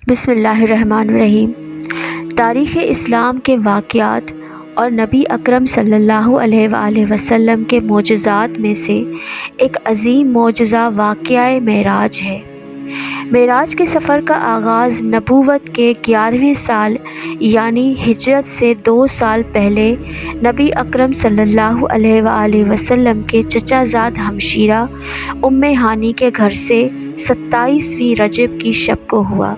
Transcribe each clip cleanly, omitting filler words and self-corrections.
بسم اللہ الرحمن الرحیم۔ تاریخ اسلام کے واقعات اور نبی اکرم صلی اللہ علیہ وآلہ وسلم کے معجزات میں سے ایک عظیم معجزہ واقعہ معراج ہے۔ معراج کے سفر کا آغاز نبوت کے 11ویں سال یعنی ہجرت سے 2 سال پہلے نبی اکرم صلی اللہ علیہ وآلہ وسلم کے چچا زاد ہمشیرہ ام ہانی کے گھر سے 27ویں رجب کی شب کو ہوا۔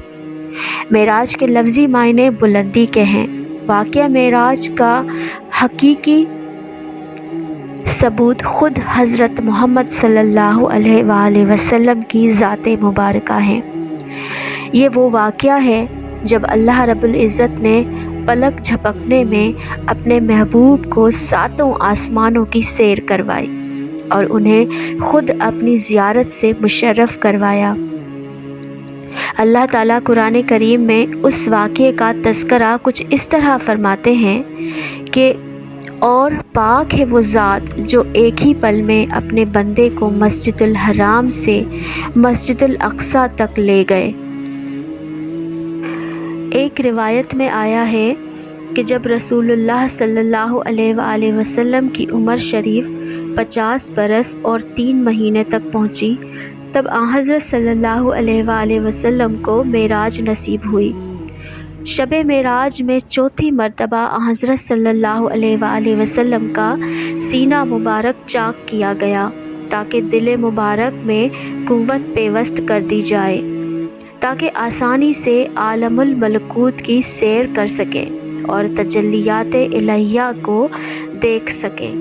معراج کے لفظی معنی بلندی کے ہیں۔ واقعہ معراج کا حقیقی ثبوت خود حضرت محمد صلی اللہ علیہ وآلہ وسلم کی ذات مبارکہ ہے۔ یہ وہ واقعہ ہے جب اللہ رب العزت نے پلک جھپکنے میں اپنے محبوب کو 7 آسمانوں کی سیر کروائی اور انہیں خود اپنی زیارت سے مشرف کروایا۔ اللہ تعالیٰ قرآن کریم میں اس واقعے کا تذکرہ کچھ اس طرح فرماتے ہیں کہ اور پاک ہے وہ ذات جو ایک ہی پل میں اپنے بندے کو مسجد الحرام سے مسجد الاقصیٰ تک لے گئے۔ ایک روایت میں آیا ہے کہ جب رسول اللہ صلی اللہ علیہ وآلہ وسلم کی عمر شریف 50 برس اور 3 مہینے تک پہنچی تب حضرت صلی اللہ علیہ وآلہ وسلم کو معراج نصیب ہوئی۔ شب معراج میں 4تھی مرتبہ حضرت صلی اللہ علیہ وآلہ وسلم کا سینہ مبارک چاک کیا گیا تاکہ دل مبارک میں قوت پیوست کر دی جائے تاکہ آسانی سے عالم الملکوت کی سیر کر سکیں اور تجلیات الہیہ کو دیکھ سکیں۔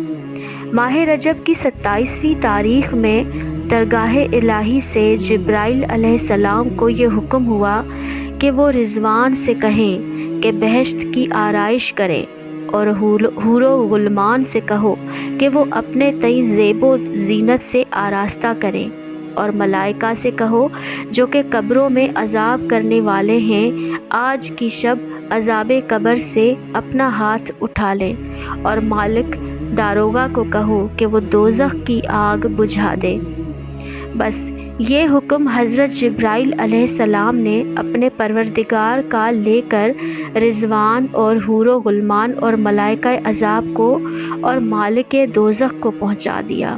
ماہ رجب کی 27ویں تاریخ میں درگاہ الہی سے جبرائیل علیہ السلام کو یہ حکم ہوا کہ وہ رضوان سے کہیں کہ بہشت کی آرائش کریں اور حور و غلمان سے کہو کہ وہ اپنے تئیں زیب و زینت سے آراستہ کریں اور ملائکہ سے کہو جو کہ قبروں میں عذاب کرنے والے ہیں آج کی شب عذاب قبر سے اپنا ہاتھ اٹھا لیں اور مالک داروغہ کو کہو کہ وہ دوزخ کی آگ بجھا دے۔ بس یہ حکم حضرت جبرائیل علیہ السلام نے اپنے پروردگار کا لے کر رضوان اور حور و غلمان اور ملائکہ عذاب کو اور مالک دوزخ کو پہنچا دیا۔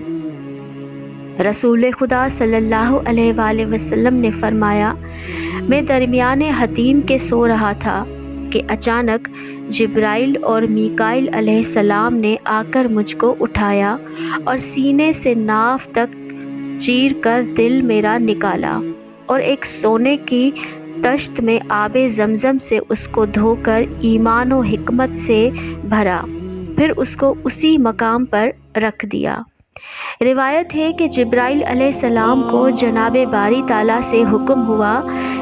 رسول خدا صلی اللہ علیہ وآلہ وسلم نے فرمایا، میں درمیان حتیم کے سو رہا تھا کہ اچانک جبرائیل اور میکائیل علیہ السلام نے آ کر مجھ کو اٹھایا اور سینے سے ناف تک چیر کر دل میرا نکالا اور ایک سونے کی طشت میں آب زمزم سے اس کو دھو کر ایمان و حکمت سے بھرا، پھر اس کو اسی مقام پر رکھ دیا۔ روایت ہے کہ جبرائیل علیہ السلام کو جناب باری تعالیٰ سے حکم ہوا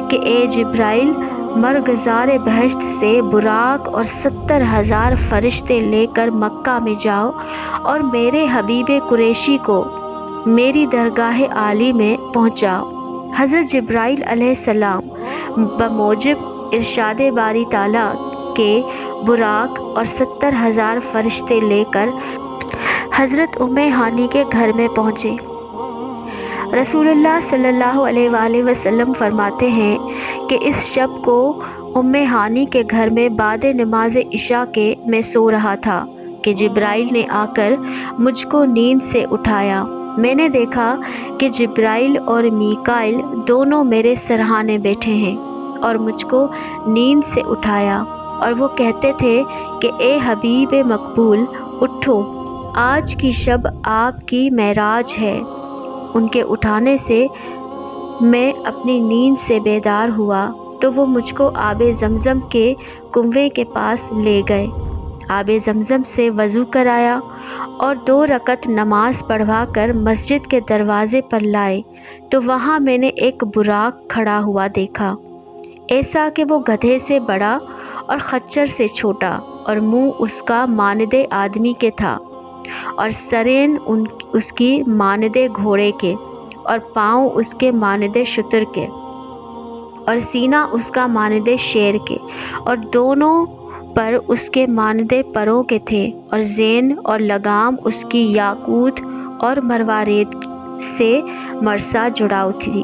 کہ اے جبرائیل، مرغزار بہشت سے براق اور 70,000 فرشتے لے کر مکہ میں جاؤ اور میرے حبیب قریشی کو میری درگاہ عالی میں پہنچاؤ۔ حضرت جبرائیل علیہ السلام بموجب ارشاد باری تعالیٰ کے براق اور 70,000 فرشتے لے کر حضرت ام ہانی کے گھر میں پہنچے۔ رسول اللہ صلی اللہ علیہ وآلہ وسلم فرماتے ہیں کہ اس شب کو ام ہانی کے گھر میں بعد نماز عشاء کے میں سو رہا تھا کہ جبرائیل نے آ کر مجھ کو نیند سے اٹھایا۔ میں نے دیکھا کہ جبرائیل اور میکائیل دونوں میرے سرہانے بیٹھے ہیں اور مجھ کو نیند سے اٹھایا اور وہ کہتے تھے کہ اے حبیب مقبول، اٹھو، آج کی شب آپ کی معراج ہے۔ ان کے اٹھانے سے میں اپنی نیند سے بیدار ہوا تو وہ مجھ کو آب زمزم کے کنویں کے پاس لے گئے، آب زمزم سے وضو کرایا اور 2 رکعت نماز پڑھوا کر مسجد کے دروازے پر لائے تو وہاں میں نے ایک براق کھڑا ہوا دیکھا، ایسا کہ وہ گدھے سے بڑا اور خچر سے چھوٹا اور منہ اس کا مانند آدمی کے تھا اور سرین اس کی مانند گھوڑے کے اور پاؤں اس کے مانند شتر کے اور سینہ اس کا مانند شیر کے اور دونوں پر اس کے مانند پروں کے تھے اور زین اور لگام اس کی یاقوت اور مروارید سے مرصع جڑاؤ تھی۔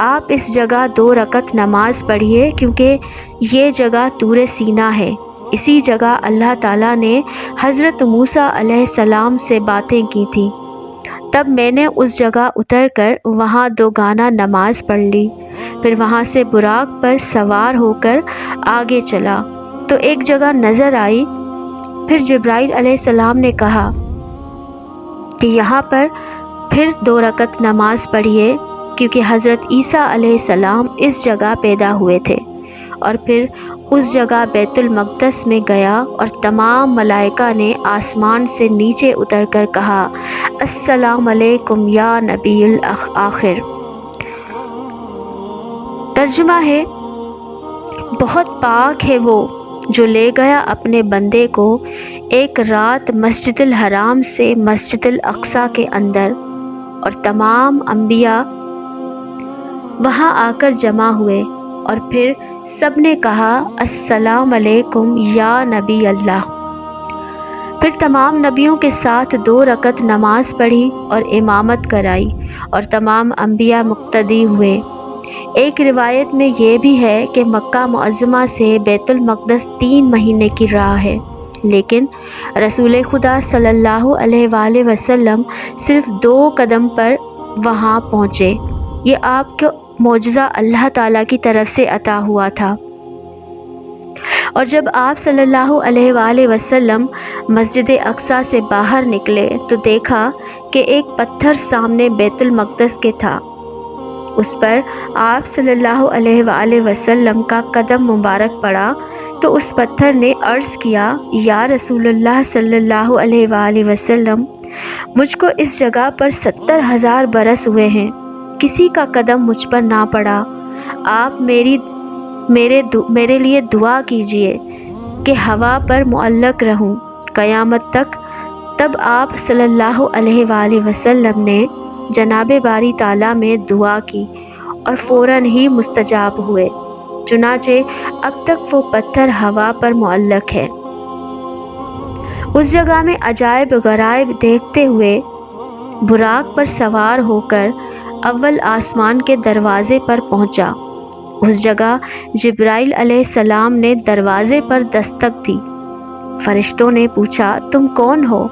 آپ اس جگہ 2 رکعت نماز پڑھیے کیونکہ یہ جگہ طور سینا ہے۔ اسی جگہ اللہ تعالیٰ نے حضرت موسیٰ علیہ السلام سے باتیں کی تھیں۔ تب میں نے اس جگہ اتر کر وہاں 2 گانا نماز پڑھ لی، پھر وہاں سے براق پر سوار ہو کر آگے چلا تو ایک جگہ نظر آئی۔ پھر جبرائیل علیہ السلام نے کہا کہ یہاں پر پھر 2 رکعت نماز پڑھیے کیونکہ حضرت عیسیٰ علیہ السلام اس جگہ پیدا ہوئے تھے۔ اور پھر اس جگہ بیت المقدس میں گیا اور تمام ملائکہ نے آسمان سے نیچے اتر کر کہا، السلام علیکم یا نبی الآخر۔ ترجمہ ہے، بہت پاک ہے وہ جو لے گیا اپنے بندے کو ایک رات مسجد الحرام سے مسجد الاقصیٰ کے اندر، اور تمام انبیاء وہاں آ کر جمع ہوئے اور پھر سب نے کہا السلام علیکم یا نبی اللہ۔ پھر تمام نبیوں کے ساتھ 2 رکعت نماز پڑھی اور امامت کرائی اور تمام انبیاء مقتدی ہوئے۔ ایک روایت میں یہ بھی ہے کہ مکہ معظمہ سے بیت المقدس 3 مہینے کی راہ ہے، لیکن رسول خدا صلی اللہ علیہ وآلہ وسلم صرف 2 قدم پر وہاں پہنچے۔ یہ آپ کو معجزہ اللہ تعالیٰ کی طرف سے عطا ہوا تھا۔ اور جب آپ صلی اللہ علیہ وآلہ وسلم مسجد اقصیٰ سے باہر نکلے تو دیکھا کہ ایک پتھر سامنے بیت المقدس کے تھا۔ اس پر آپ صلی اللہ علیہ وآلہ وسلم کا قدم مبارک پڑا تو اس پتھر نے عرض کیا، یا رسول اللہ صلی اللہ علیہ وآلہ وسلم، مجھ کو اس جگہ پر 70,000 برس ہوئے ہیں، کسی کا قدم مجھ پر نہ پڑا۔ آپ میرے لیے دعا کیجئے کہ ہوا پر معلق رہوں قیامت تک۔ تب آپ صلی اللہ علیہ وآلہ وسلم نے جناب باری تعالیٰ میں دعا کی اور فوراً ہی مستجاب ہوئے، چنانچہ اب تک وہ پتھر ہوا پر معلق ہے۔ اس جگہ میں عجائب غرائب دیکھتے ہوئے براق پر سوار ہو کر اول آسمان کے دروازے پر پہنچا۔ اس جگہ جبرائیل علیہ السلام نے دروازے پر دستک دی۔ فرشتوں نے پوچھا، تم کون ہو؟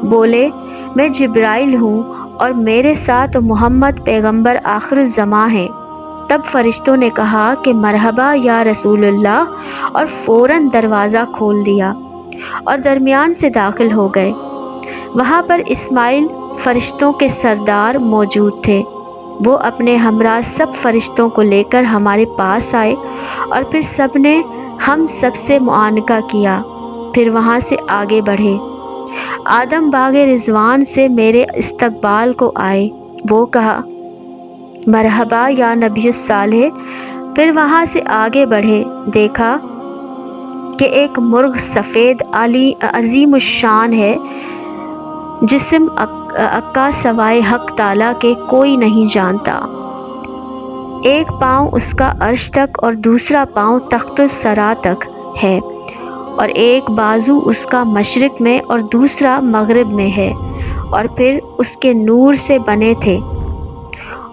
بولے، میں جبرائیل ہوں اور میرے ساتھ محمد پیغمبر آخر الزماں ہیں۔ تب فرشتوں نے کہا کہ مرحبا یا رسول اللہ، اور فوراً دروازہ کھول دیا اور درمیان سے داخل ہو گئے۔ وہاں پر اسماعیل فرشتوں کے سردار موجود تھے۔ وہ اپنے ہمراہ سب فرشتوں کو لے کر ہمارے پاس آئے اور پھر سب نے ہم سب سے معانقہ کیا، پھر وہاں سے آگے بڑھے۔ آدم باغ رضوان سے میرے استقبال کو آئے۔ وہ کہا، مرحبا یا نبی الصالح۔ پھر وہاں سے آگے بڑھے، دیکھا کہ ایک مرغ سفید عظیم الشان ہے، جسم عقا سوائے حق تعالیٰ کے کوئی نہیں جانتا۔ ایک پاؤں اس کا عرش تک اور دوسرا پاؤں تخت الثری تک ہے، اور ایک بازو اس کا مشرق میں اور دوسرا مغرب میں ہے، اور پھر اس کے نور سے بنے تھے،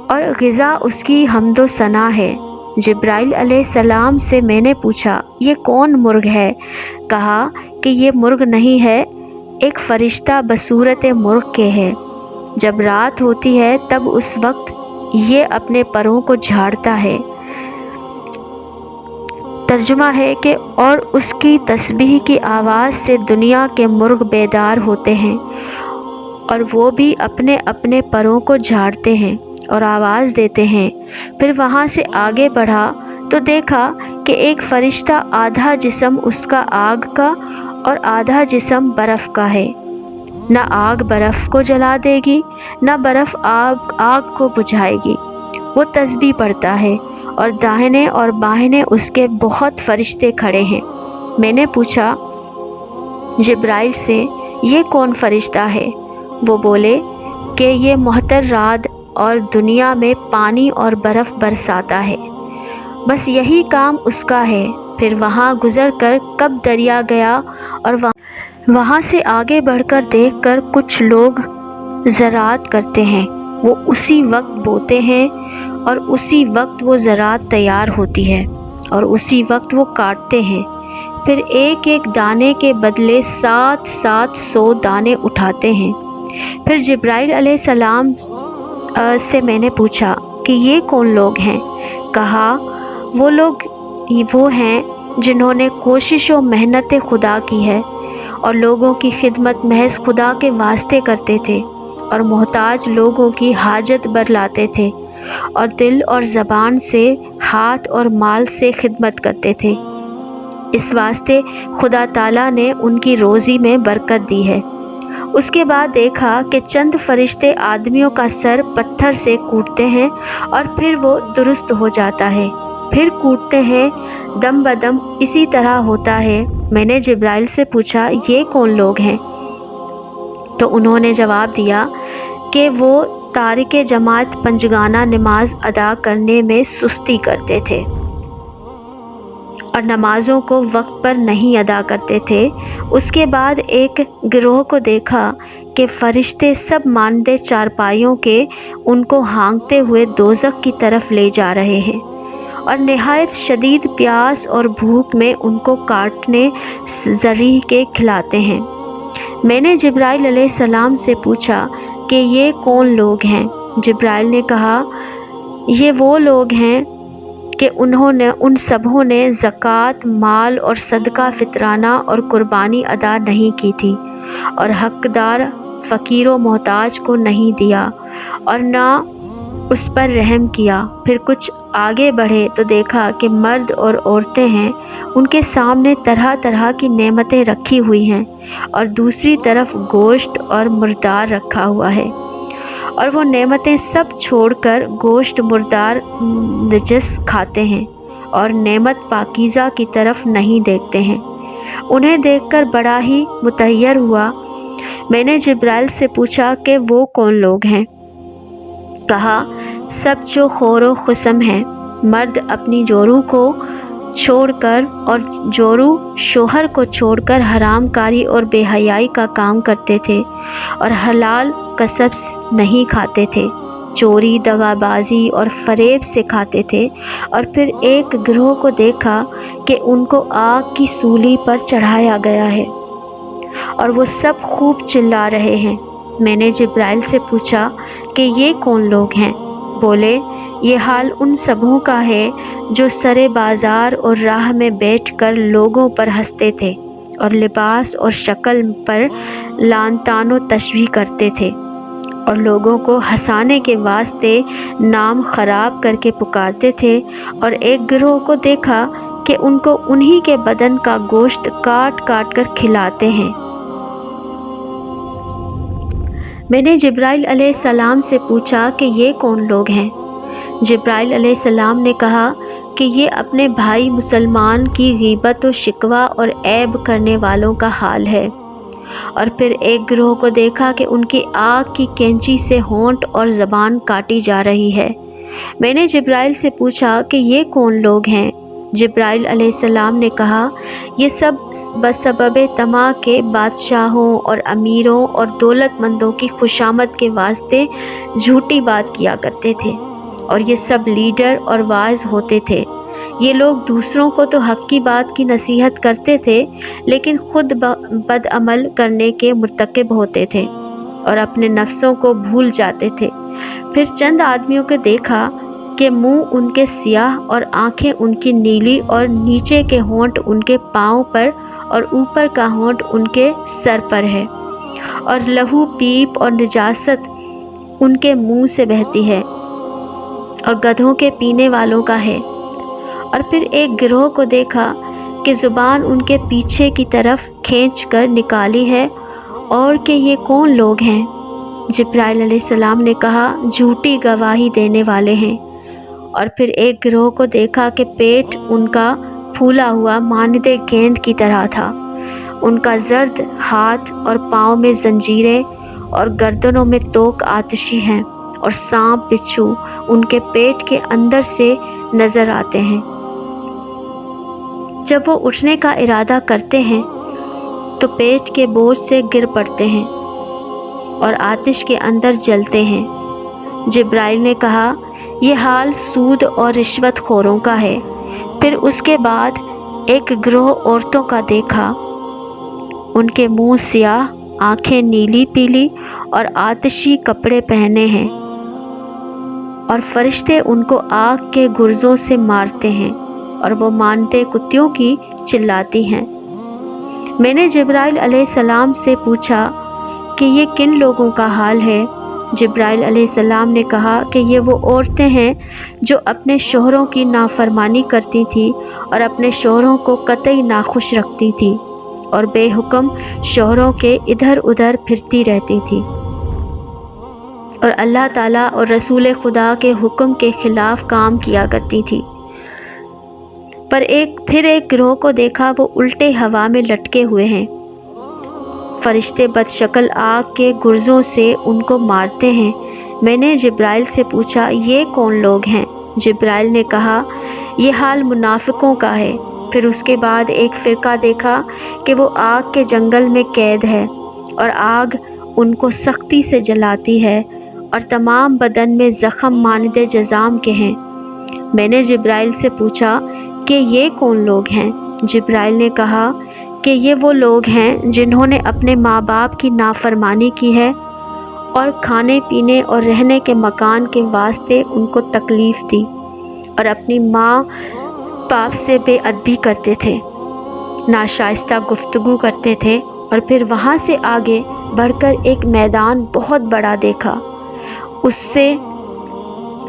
اور غذا اس کی حمد و ثنا ہے۔ جبرائیل علیہ السلام سے میں نے پوچھا، یہ کون مرغ ہے؟ کہا کہ یہ مرغ نہیں ہے، ایک فرشتہ بصورت مرغ کے ہے۔ جب رات ہوتی ہے تب اس وقت یہ اپنے پروں کو جھاڑتا ہے۔ ترجمہ ہے کہ اور اس کی تسبیح کی آواز سے دنیا کے مرغ بیدار ہوتے ہیں، اور وہ بھی اپنے اپنے پروں کو جھاڑتے ہیں اور آواز دیتے ہیں۔ پھر وہاں سے آگے بڑھا تو دیکھا کہ ایک فرشتہ آدھا جسم اس کا آگ کا اور آدھا جسم برف کا ہے۔ نہ آگ برف کو جلا دے گی، نہ برف آگ کو بجھائے گی۔ وہ تسبیح پڑھتا ہے اور داہنے اور بائیں اس کے بہت فرشتے کھڑے ہیں۔ میں نے پوچھا جبرائیل سے، یہ کون فرشتہ ہے؟ وہ بولے کہ یہ محتر رعد اور دنیا میں پانی اور برف برساتا ہے، بس یہی کام اس کا ہے۔ پھر وہاں گزر کر کب دریا گیا اور وہاں سے آگے بڑھ کر دیکھ کر کچھ لوگ زراعت کرتے ہیں، وہ اسی وقت بوتے ہیں اور اسی وقت وہ زراعت تیار ہوتی ہے اور اسی وقت وہ کاٹتے ہیں، پھر ایک ایک دانے کے بدلے 700 دانے اٹھاتے ہیں۔ پھر جبرائیل علیہ السلام سے میں نے پوچھا کہ یہ کون لوگ ہیں؟ کہا وہ لوگ وہ ہیں جنہوں نے کوشش و محنت خدا کی ہے اور لوگوں کی خدمت محض خدا کے واسطے کرتے تھے اور محتاج لوگوں کی حاجت برلاتے تھے اور دل اور زبان سے، ہاتھ اور مال سے خدمت کرتے تھے۔ اس واسطے خدا تعالیٰ نے ان کی روزی میں برکت دی ہے۔ اس کے بعد دیکھا کہ چند فرشتے آدمیوں کا سر پتھر سے کوٹتے ہیں اور پھر وہ درست ہو جاتا ہے، پھر کوٹتے ہیں، دم بدم اسی طرح ہوتا ہے۔ میں نے جبرائیل سے پوچھا یہ کون لوگ ہیں؟ تو انہوں نے جواب دیا کہ وہ تارک جماعت پنجگانہ نماز ادا کرنے میں سستی کرتے تھے اور نمازوں کو وقت پر نہیں ادا کرتے تھے۔ اس کے بعد ایک گروہ کو دیکھا کہ فرشتے سب ماندے چارپائیوں کے ان کو ہانکتے ہوئے دوزخ کی طرف لے جا رہے ہیں اور نہایت شدید پیاس اور بھوک میں ان کو کاٹنے ذریح کے کھلاتے ہیں۔ میں نے جبرائیل علیہ السلام سے پوچھا کہ یہ کون لوگ ہیں؟ جبرائیل نے کہا یہ وہ لوگ ہیں کہ ان سبھوں نے زکوٰۃ، مال اور صدقہ فطرانہ اور قربانی ادا نہیں کی تھی اور حقدار فقیر و محتاج کو نہیں دیا اور نہ اس پر رحم کیا۔ پھر کچھ آگے بڑھے تو دیکھا کہ مرد اور عورتیں ہیں، ان کے سامنے طرح طرح کی نعمتیں رکھی ہوئی ہیں اور دوسری طرف گوشت اور مردار رکھا ہوا ہے، اور وہ نعمتیں سب چھوڑ کر گوشت مردار نجس کھاتے ہیں اور نعمت پاکیزہ کی طرف نہیں دیکھتے ہیں۔ انہیں دیکھ کر بڑا ہی متحیر ہوا۔ میں نے جبرائیل سے پوچھا کہ وہ کون لوگ ہیں؟ کہا سب جو خور و خصم ہیں، مرد اپنی جورو کو چھوڑ کر اور جورو شوہر کو چھوڑ کر حرام کاری اور بے حیائی کا کام کرتے تھے اور حلال کسب نہیں کھاتے تھے، چوری، دغا بازی اور فریب سے کھاتے تھے۔ اور پھر ایک گروہ کو دیکھا کہ ان کو آگ کی سولی پر چڑھایا گیا ہے اور وہ سب خوب چلا رہے ہیں۔ میں نے جبرائیل سے پوچھا کہ یہ کون لوگ ہیں؟ بولے یہ حال ان سبھوں کا ہے جو سرے بازار اور راہ میں بیٹھ کر لوگوں پر ہنستے تھے اور لباس اور شکل پر لعن طعن و تشبیہ کرتے تھے اور لوگوں کو ہنسانے کے واسطے نام خراب کر کے پکارتے تھے۔ اور ایک گروہ کو دیکھا کہ ان کو انہی کے بدن کا گوشت کاٹ کاٹ کر کھلاتے ہیں۔ میں نے جبرائیل علیہ السلام سے پوچھا کہ یہ کون لوگ ہیں؟ جبرائیل علیہ السلام نے کہا کہ یہ اپنے بھائی مسلمان کی غیبت و شکوہ اور عیب کرنے والوں کا حال ہے۔ اور پھر ایک گروہ کو دیکھا کہ ان کی آگ کی کینچی سے ہونٹ اور زبان کاٹی جا رہی ہے۔ میں نے جبرائیل سے پوچھا کہ یہ کون لوگ ہیں؟ جبرائیل علیہ السلام نے کہا یہ سب بسبب طمع کے بادشاہوں اور امیروں اور دولت مندوں کی خوشامد کے واسطے جھوٹی بات کیا کرتے تھے، اور یہ سب لیڈر اور واعظ ہوتے تھے۔ یہ لوگ دوسروں کو تو حق کی بات کی نصیحت کرتے تھے، لیکن خود بد عمل کرنے کے مرتکب ہوتے تھے اور اپنے نفسوں کو بھول جاتے تھے۔ پھر چند آدمیوں کو دیکھا کہ منہ ان کے سیاہ اور آنکھیں ان کی نیلی اور نیچے کے ہونٹ ان کے پاؤں پر اور اوپر کا ہونٹ ان کے سر پر ہے، اور لہو پیپ اور نجاست ان کے منہ سے بہتی ہے اور گدھوں کے پینے والوں کا ہے۔ اور پھر ایک گروہ کو دیکھا کہ زبان ان کے پیچھے کی طرف کھینچ کر نکالی ہے، اور کہ یہ کون لوگ ہیں؟ جبرائیل علیہ السلام نے کہا جھوٹی گواہی دینے والے ہیں۔ اور پھر ایک گروہ کو دیکھا کہ پیٹ ان کا پھولا ہوا مانند گیند کی طرح تھا، ان کا زرد ہاتھ اور پاؤں میں زنجیریں اور گردنوں میں توق آتشی ہیں، اور سانپ بچھو ان کے پیٹ کے اندر سے نظر آتے ہیں۔ جب وہ اٹھنے کا ارادہ کرتے ہیں تو پیٹ کے بوجھ سے گر پڑتے ہیں اور آتش کے اندر جلتے ہیں۔ جبرائیل نے کہا یہ حال سود اور رشوت خوروں کا ہے۔ پھر اس کے بعد ایک گروہ عورتوں کا دیکھا، ان کے منہ سیاہ، آنکھیں نیلی پیلی اور آتشی کپڑے پہنے ہیں، اور فرشتے ان کو آگ کے گرزوں سے مارتے ہیں اور وہ مانتے کتوں کی چلاتی ہیں۔ میں نے جبرائیل علیہ السلام سے پوچھا کہ یہ کن لوگوں کا حال ہے؟ جبرائیل علیہ السلام نے کہا کہ یہ وہ عورتیں ہیں جو اپنے شوہروں کی نافرمانی کرتی تھیں اور اپنے شوہروں کو قطعی ناخوش رکھتی تھیں اور بے حکم شوہروں کے ادھر ادھر پھرتی رہتی تھیں اور اللہ تعالیٰ اور رسول خدا کے حکم کے خلاف کام کیا کرتی تھی۔ پھر ایک گروہ کو دیکھا، وہ الٹے ہوا میں لٹکے ہوئے ہیں، فرشتے بدشکل آگ کے گرزوں سے ان کو مارتے ہیں۔ میں نے جبرائیل سے پوچھا یہ کون لوگ ہیں؟ جبرائیل نے کہا یہ حال منافقوں کا ہے۔ پھر اس کے بعد ایک فرقہ دیکھا کہ وہ آگ کے جنگل میں قید ہے اور آگ ان کو سختی سے جلاتی ہے اور تمام بدن میں زخم مانند جزام کے ہیں۔ میں نے جبرائیل سے پوچھا کہ یہ کون لوگ ہیں؟ جبرائیل نے کہا کہ یہ وہ لوگ ہیں جنہوں نے اپنے ماں باپ کی نافرمانی کی ہے اور کھانے پینے اور رہنے کے مکان کے واسطے ان کو تکلیف دی اور اپنی ماں باپ سے بے ادبی کرتے تھے، ناشائستہ گفتگو کرتے تھے۔ اور پھر وہاں سے آگے بڑھ کر ایک میدان بہت بڑا دیکھا، اس سے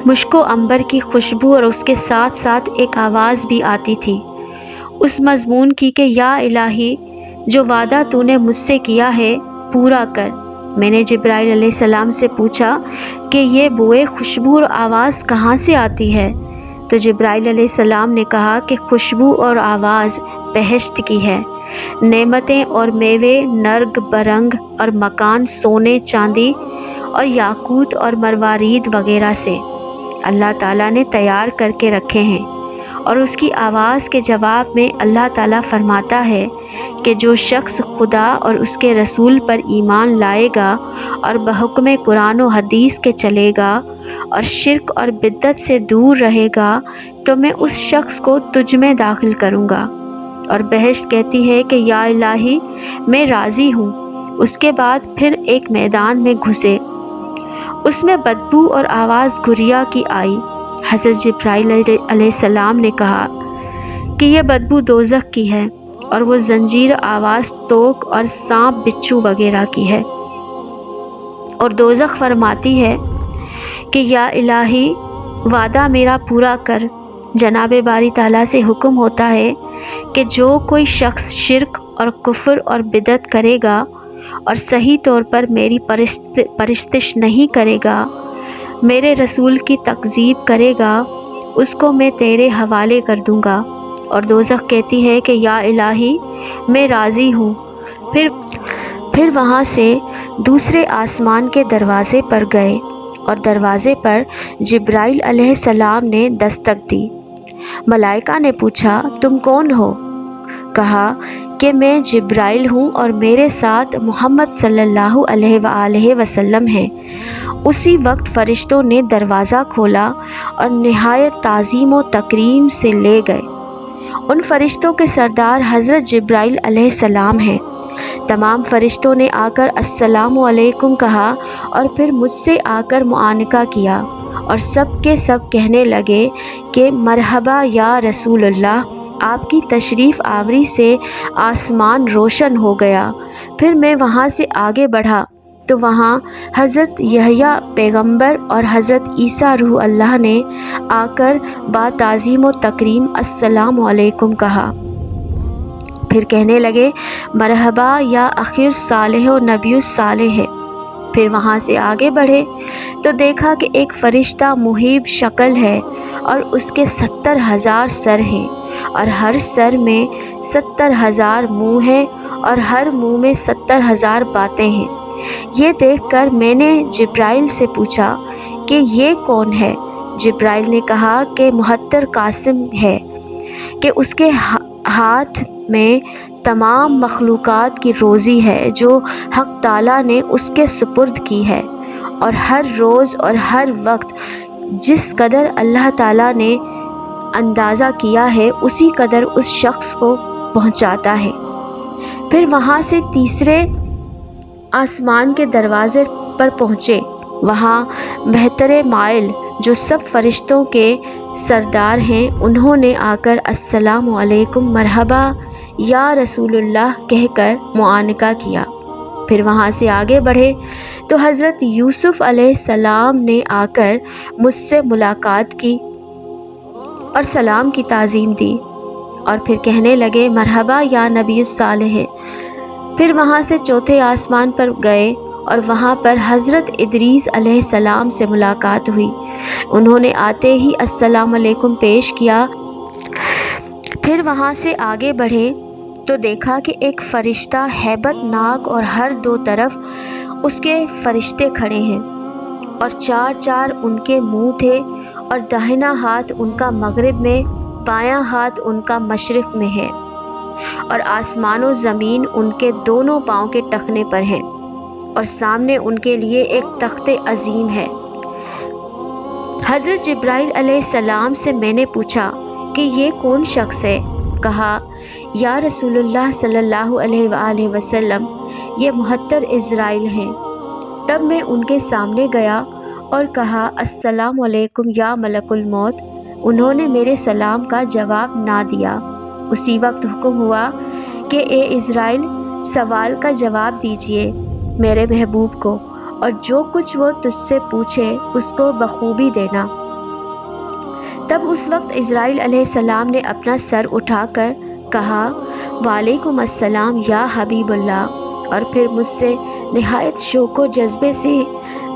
مشک و عنبر کی خوشبو اور اس کے ساتھ ساتھ ایک آواز بھی آتی تھی، اس مضمون کی کہ یا الہی جو وعدہ تو نے مجھ سے کیا ہے پورا کر۔ میں نے جبرائیل علیہ السلام سے پوچھا کہ یہ بوئے خوشبو اور آواز کہاں سے آتی ہے؟ تو جبرائیل علیہ السلام نے کہا کہ خوشبو اور آواز بہشت کی ہے، نعمتیں اور میوے نرگ برنگ اور مکان سونے چاندی اور یاقوت اور مروارید وغیرہ سے اللہ تعالیٰ نے تیار کر کے رکھے ہیں۔ اور اس کی آواز کے جواب میں اللہ تعالیٰ فرماتا ہے کہ جو شخص خدا اور اس کے رسول پر ایمان لائے گا اور بحکم قرآن و حدیث کے چلے گا اور شرک اور بدعت سے دور رہے گا تو میں اس شخص کو تجھ میں داخل کروں گا۔ اور بہشت کہتی ہے کہ یا الہی میں راضی ہوں۔ اس کے بعد پھر ایک میدان میں گھسے، اس میں بدبو اور آواز گریا کی آئی۔ حضرت جبرائیل علیہ السلام نے کہا کہ یہ بدبو دوزخ کی ہے اور وہ زنجیر آواز توق اور سانپ بچھو وغیرہ کی ہے۔ اور دوزخ فرماتی ہے کہ یا الہی وعدہ میرا پورا کر۔ جناب باری تعالیٰ سے حکم ہوتا ہے کہ جو کوئی شخص شرک اور کفر اور بدعت کرے گا اور صحیح طور پر میری پرستش نہیں کرے گا، میرے رسول کی تکذیب کرے گا، اس کو میں تیرے حوالے کر دوں گا۔ اور دوزخ کہتی ہے کہ یا الہی میں راضی ہوں۔ پھر وہاں سے دوسرے آسمان کے دروازے پر گئے اور دروازے پر جبرائیل علیہ السلام نے دستک دی۔ ملائکہ نے پوچھا تم کون ہو؟ کہا کہ میں جبرائیل ہوں اور میرے ساتھ محمد صلی اللہ علیہ وآلہ وسلم ہیں۔ اسی وقت فرشتوں نے دروازہ کھولا اور نہایت تعظیم و تکریم سے لے گئے۔ ان فرشتوں کے سردار حضرت جبرائیل علیہ السلام ہیں۔ تمام فرشتوں نے آ کر السلام علیکم کہا اور پھر مجھ سے آ کر معانقہ کیا اور سب کے سب کہنے لگے کہ مرحبا یا رسول اللہ، آپ کی تشریف آوری سے آسمان روشن ہو گیا۔ پھر میں وہاں سے آگے بڑھا تو وہاں حضرت یحییٰ پیغمبر اور حضرت عیسیٰ روح اللہ نے آ کر با تعظیم و تکریم السلام علیکم کہا۔ پھر کہنے لگے مرحبا یا اخی الصالح و نبی الصالح ہے۔ پھر وہاں سے آگے بڑھے تو دیکھا کہ ایک فرشتہ مہیب شکل ہے اور اس کے 70,000 سر ہیں اور ہر سر میں 70,000 منہ ہیں اور ہر منہ میں 70,000 باتیں ہیں۔ یہ دیکھ کر میں نے جبرائیل سے پوچھا کہ یہ کون ہے؟ جبرائیل نے کہا کہ محتر قاسم ہے کہ اس کے ہاتھ میں تمام مخلوقات کی روزی ہے جو حق تعالیٰ نے اس کے سپرد کی ہے، اور ہر روز اور ہر وقت جس قدر اللہ تعالیٰ نے اندازہ کیا ہے اسی قدر اس شخص کو پہنچاتا ہے۔ پھر وہاں سے تیسرے آسمان کے دروازے پر پہنچے۔ وہاں بہتر مائل جو سب فرشتوں کے سردار ہیں انہوں نے آ کر السلام علیکم مرحبا یا رسول اللہ کہہ کر معانقہ کیا۔ پھر وہاں سے آگے بڑھے تو حضرت یوسف علیہ السلام نے آ کر مجھ سے ملاقات کی اور سلام کی تعظیم دی، اور پھر کہنے لگے مرحبا یا نبی الصالح۔ پھر وہاں سے چوتھے آسمان پر گئے اور وہاں پر حضرت ادریس علیہ السلام سے ملاقات ہوئی۔ انہوں نے آتے ہی السلام علیکم پیش کیا۔ پھر وہاں سے آگے بڑھے تو دیکھا کہ ایک فرشتہ ہیبت ناک اور ہر دو طرف اس کے فرشتے کھڑے ہیں، اور چار چار ان کے منہ تھے، اور داہنا ہاتھ ان کا مغرب میں، بایاں ہاتھ ان کا مشرق میں ہے، اور آسمان و زمین ان کے دونوں پاؤں کے ٹخنے پر ہیں، اور سامنے ان کے لیے ایک تخت عظیم ہے۔ حضرت جبرائیل علیہ السلام سے میں نے پوچھا کہ یہ کون شخص ہے؟ کہا یا رسول اللہ صلی اللہ علیہ وآلہ وسلم یہ محتر عزرائیل ہیں۔ تب میں ان کے سامنے گیا اور کہا السلام علیکم یا ملک الموت۔ انہوں نے میرے سلام کا جواب نہ دیا۔ اسی وقت حکم ہوا کہ اے عزرائیل سوال کا جواب دیجئے میرے محبوب کو، اور جو کچھ وہ تجھ سے پوچھے اس کو بخوبی دینا۔ تب اس وقت عزرائیل علیہ السلام نے اپنا سر اٹھا کر کہا وعلیکم السلام یا حبیب اللہ، اور پھر مجھ سے نہایت شوق و جذبے سے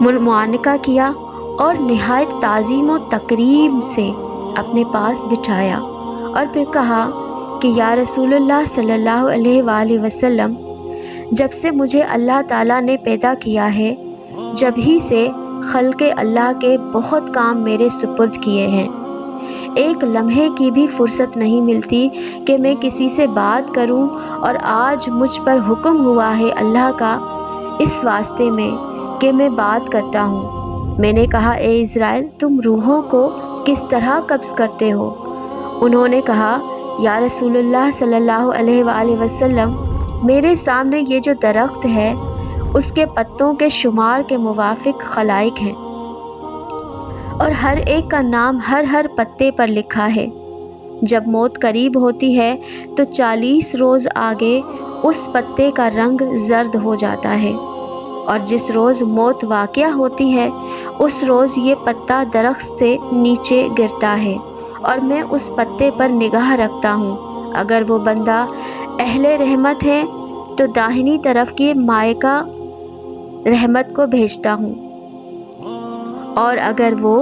معانقہ کیا اور نہایت تعظیم و تکریم سے اپنے پاس بٹھایا، اور پھر کہا کہ یا رسول اللہ صلی اللہ علیہ وآلہ وسلم جب سے مجھے اللہ تعالیٰ نے پیدا کیا ہے جب ہی سے خلق اللہ کے بہت کام میرے سپرد کیے ہیں، ایک لمحے کی بھی فرصت نہیں ملتی کہ میں کسی سے بات کروں، اور آج مجھ پر حکم ہوا ہے اللہ کا اس واسطے میں کہ میں بات کرتا ہوں۔ میں نے کہا اے عزرائیل تم روحوں کو کس طرح قبض کرتے ہو؟ انہوں نے کہا یا رسول اللہ صلی اللہ علیہ وآلہ وسلم میرے سامنے یہ جو درخت ہے اس کے پتوں کے شمار کے موافق خلائق ہیں، اور ہر ایک کا نام ہر پتے پر لکھا ہے۔ جب موت قریب ہوتی ہے تو 40 روز آگے اس پتے کا رنگ زرد ہو جاتا ہے، اور جس روز موت واقع ہوتی ہے اس روز یہ پتا درخت سے نیچے گرتا ہے، اور میں اس پتے پر نگاہ رکھتا ہوں۔ اگر وہ بندہ اہل رحمت ہے تو داہنی طرف کی مائکہ رحمت کو بھیجتا ہوں، اور اگر وہ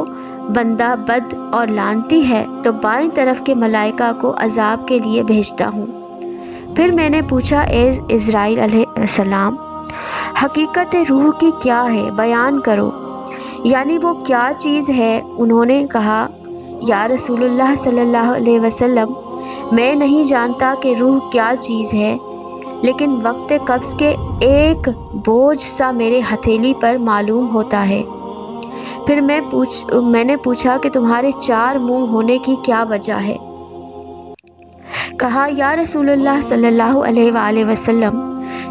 بندہ بد اور لعنتی ہے تو بائیں طرف کے ملائکہ کو عذاب کے لیے بھیجتا ہوں۔ پھر میں نے پوچھا اے عزرائیل علیہ السلام حقیقت روح کی کیا ہے، بیان کرو، یعنی وہ کیا چیز ہے؟ انہوں نے کہا یا رسول اللہ صلی اللہ علیہ وسلم میں نہیں جانتا کہ روح کیا چیز ہے، لیکن وقت قبض کے ایک بوجھ سا میرے ہتھیلی پر معلوم ہوتا ہے۔ پھر میں نے پوچھا کہ تمہارے 4 منہ ہونے کی کیا وجہ ہے؟ کہا یا رسول اللہ صلی اللہ علیہ وآلہ وسلم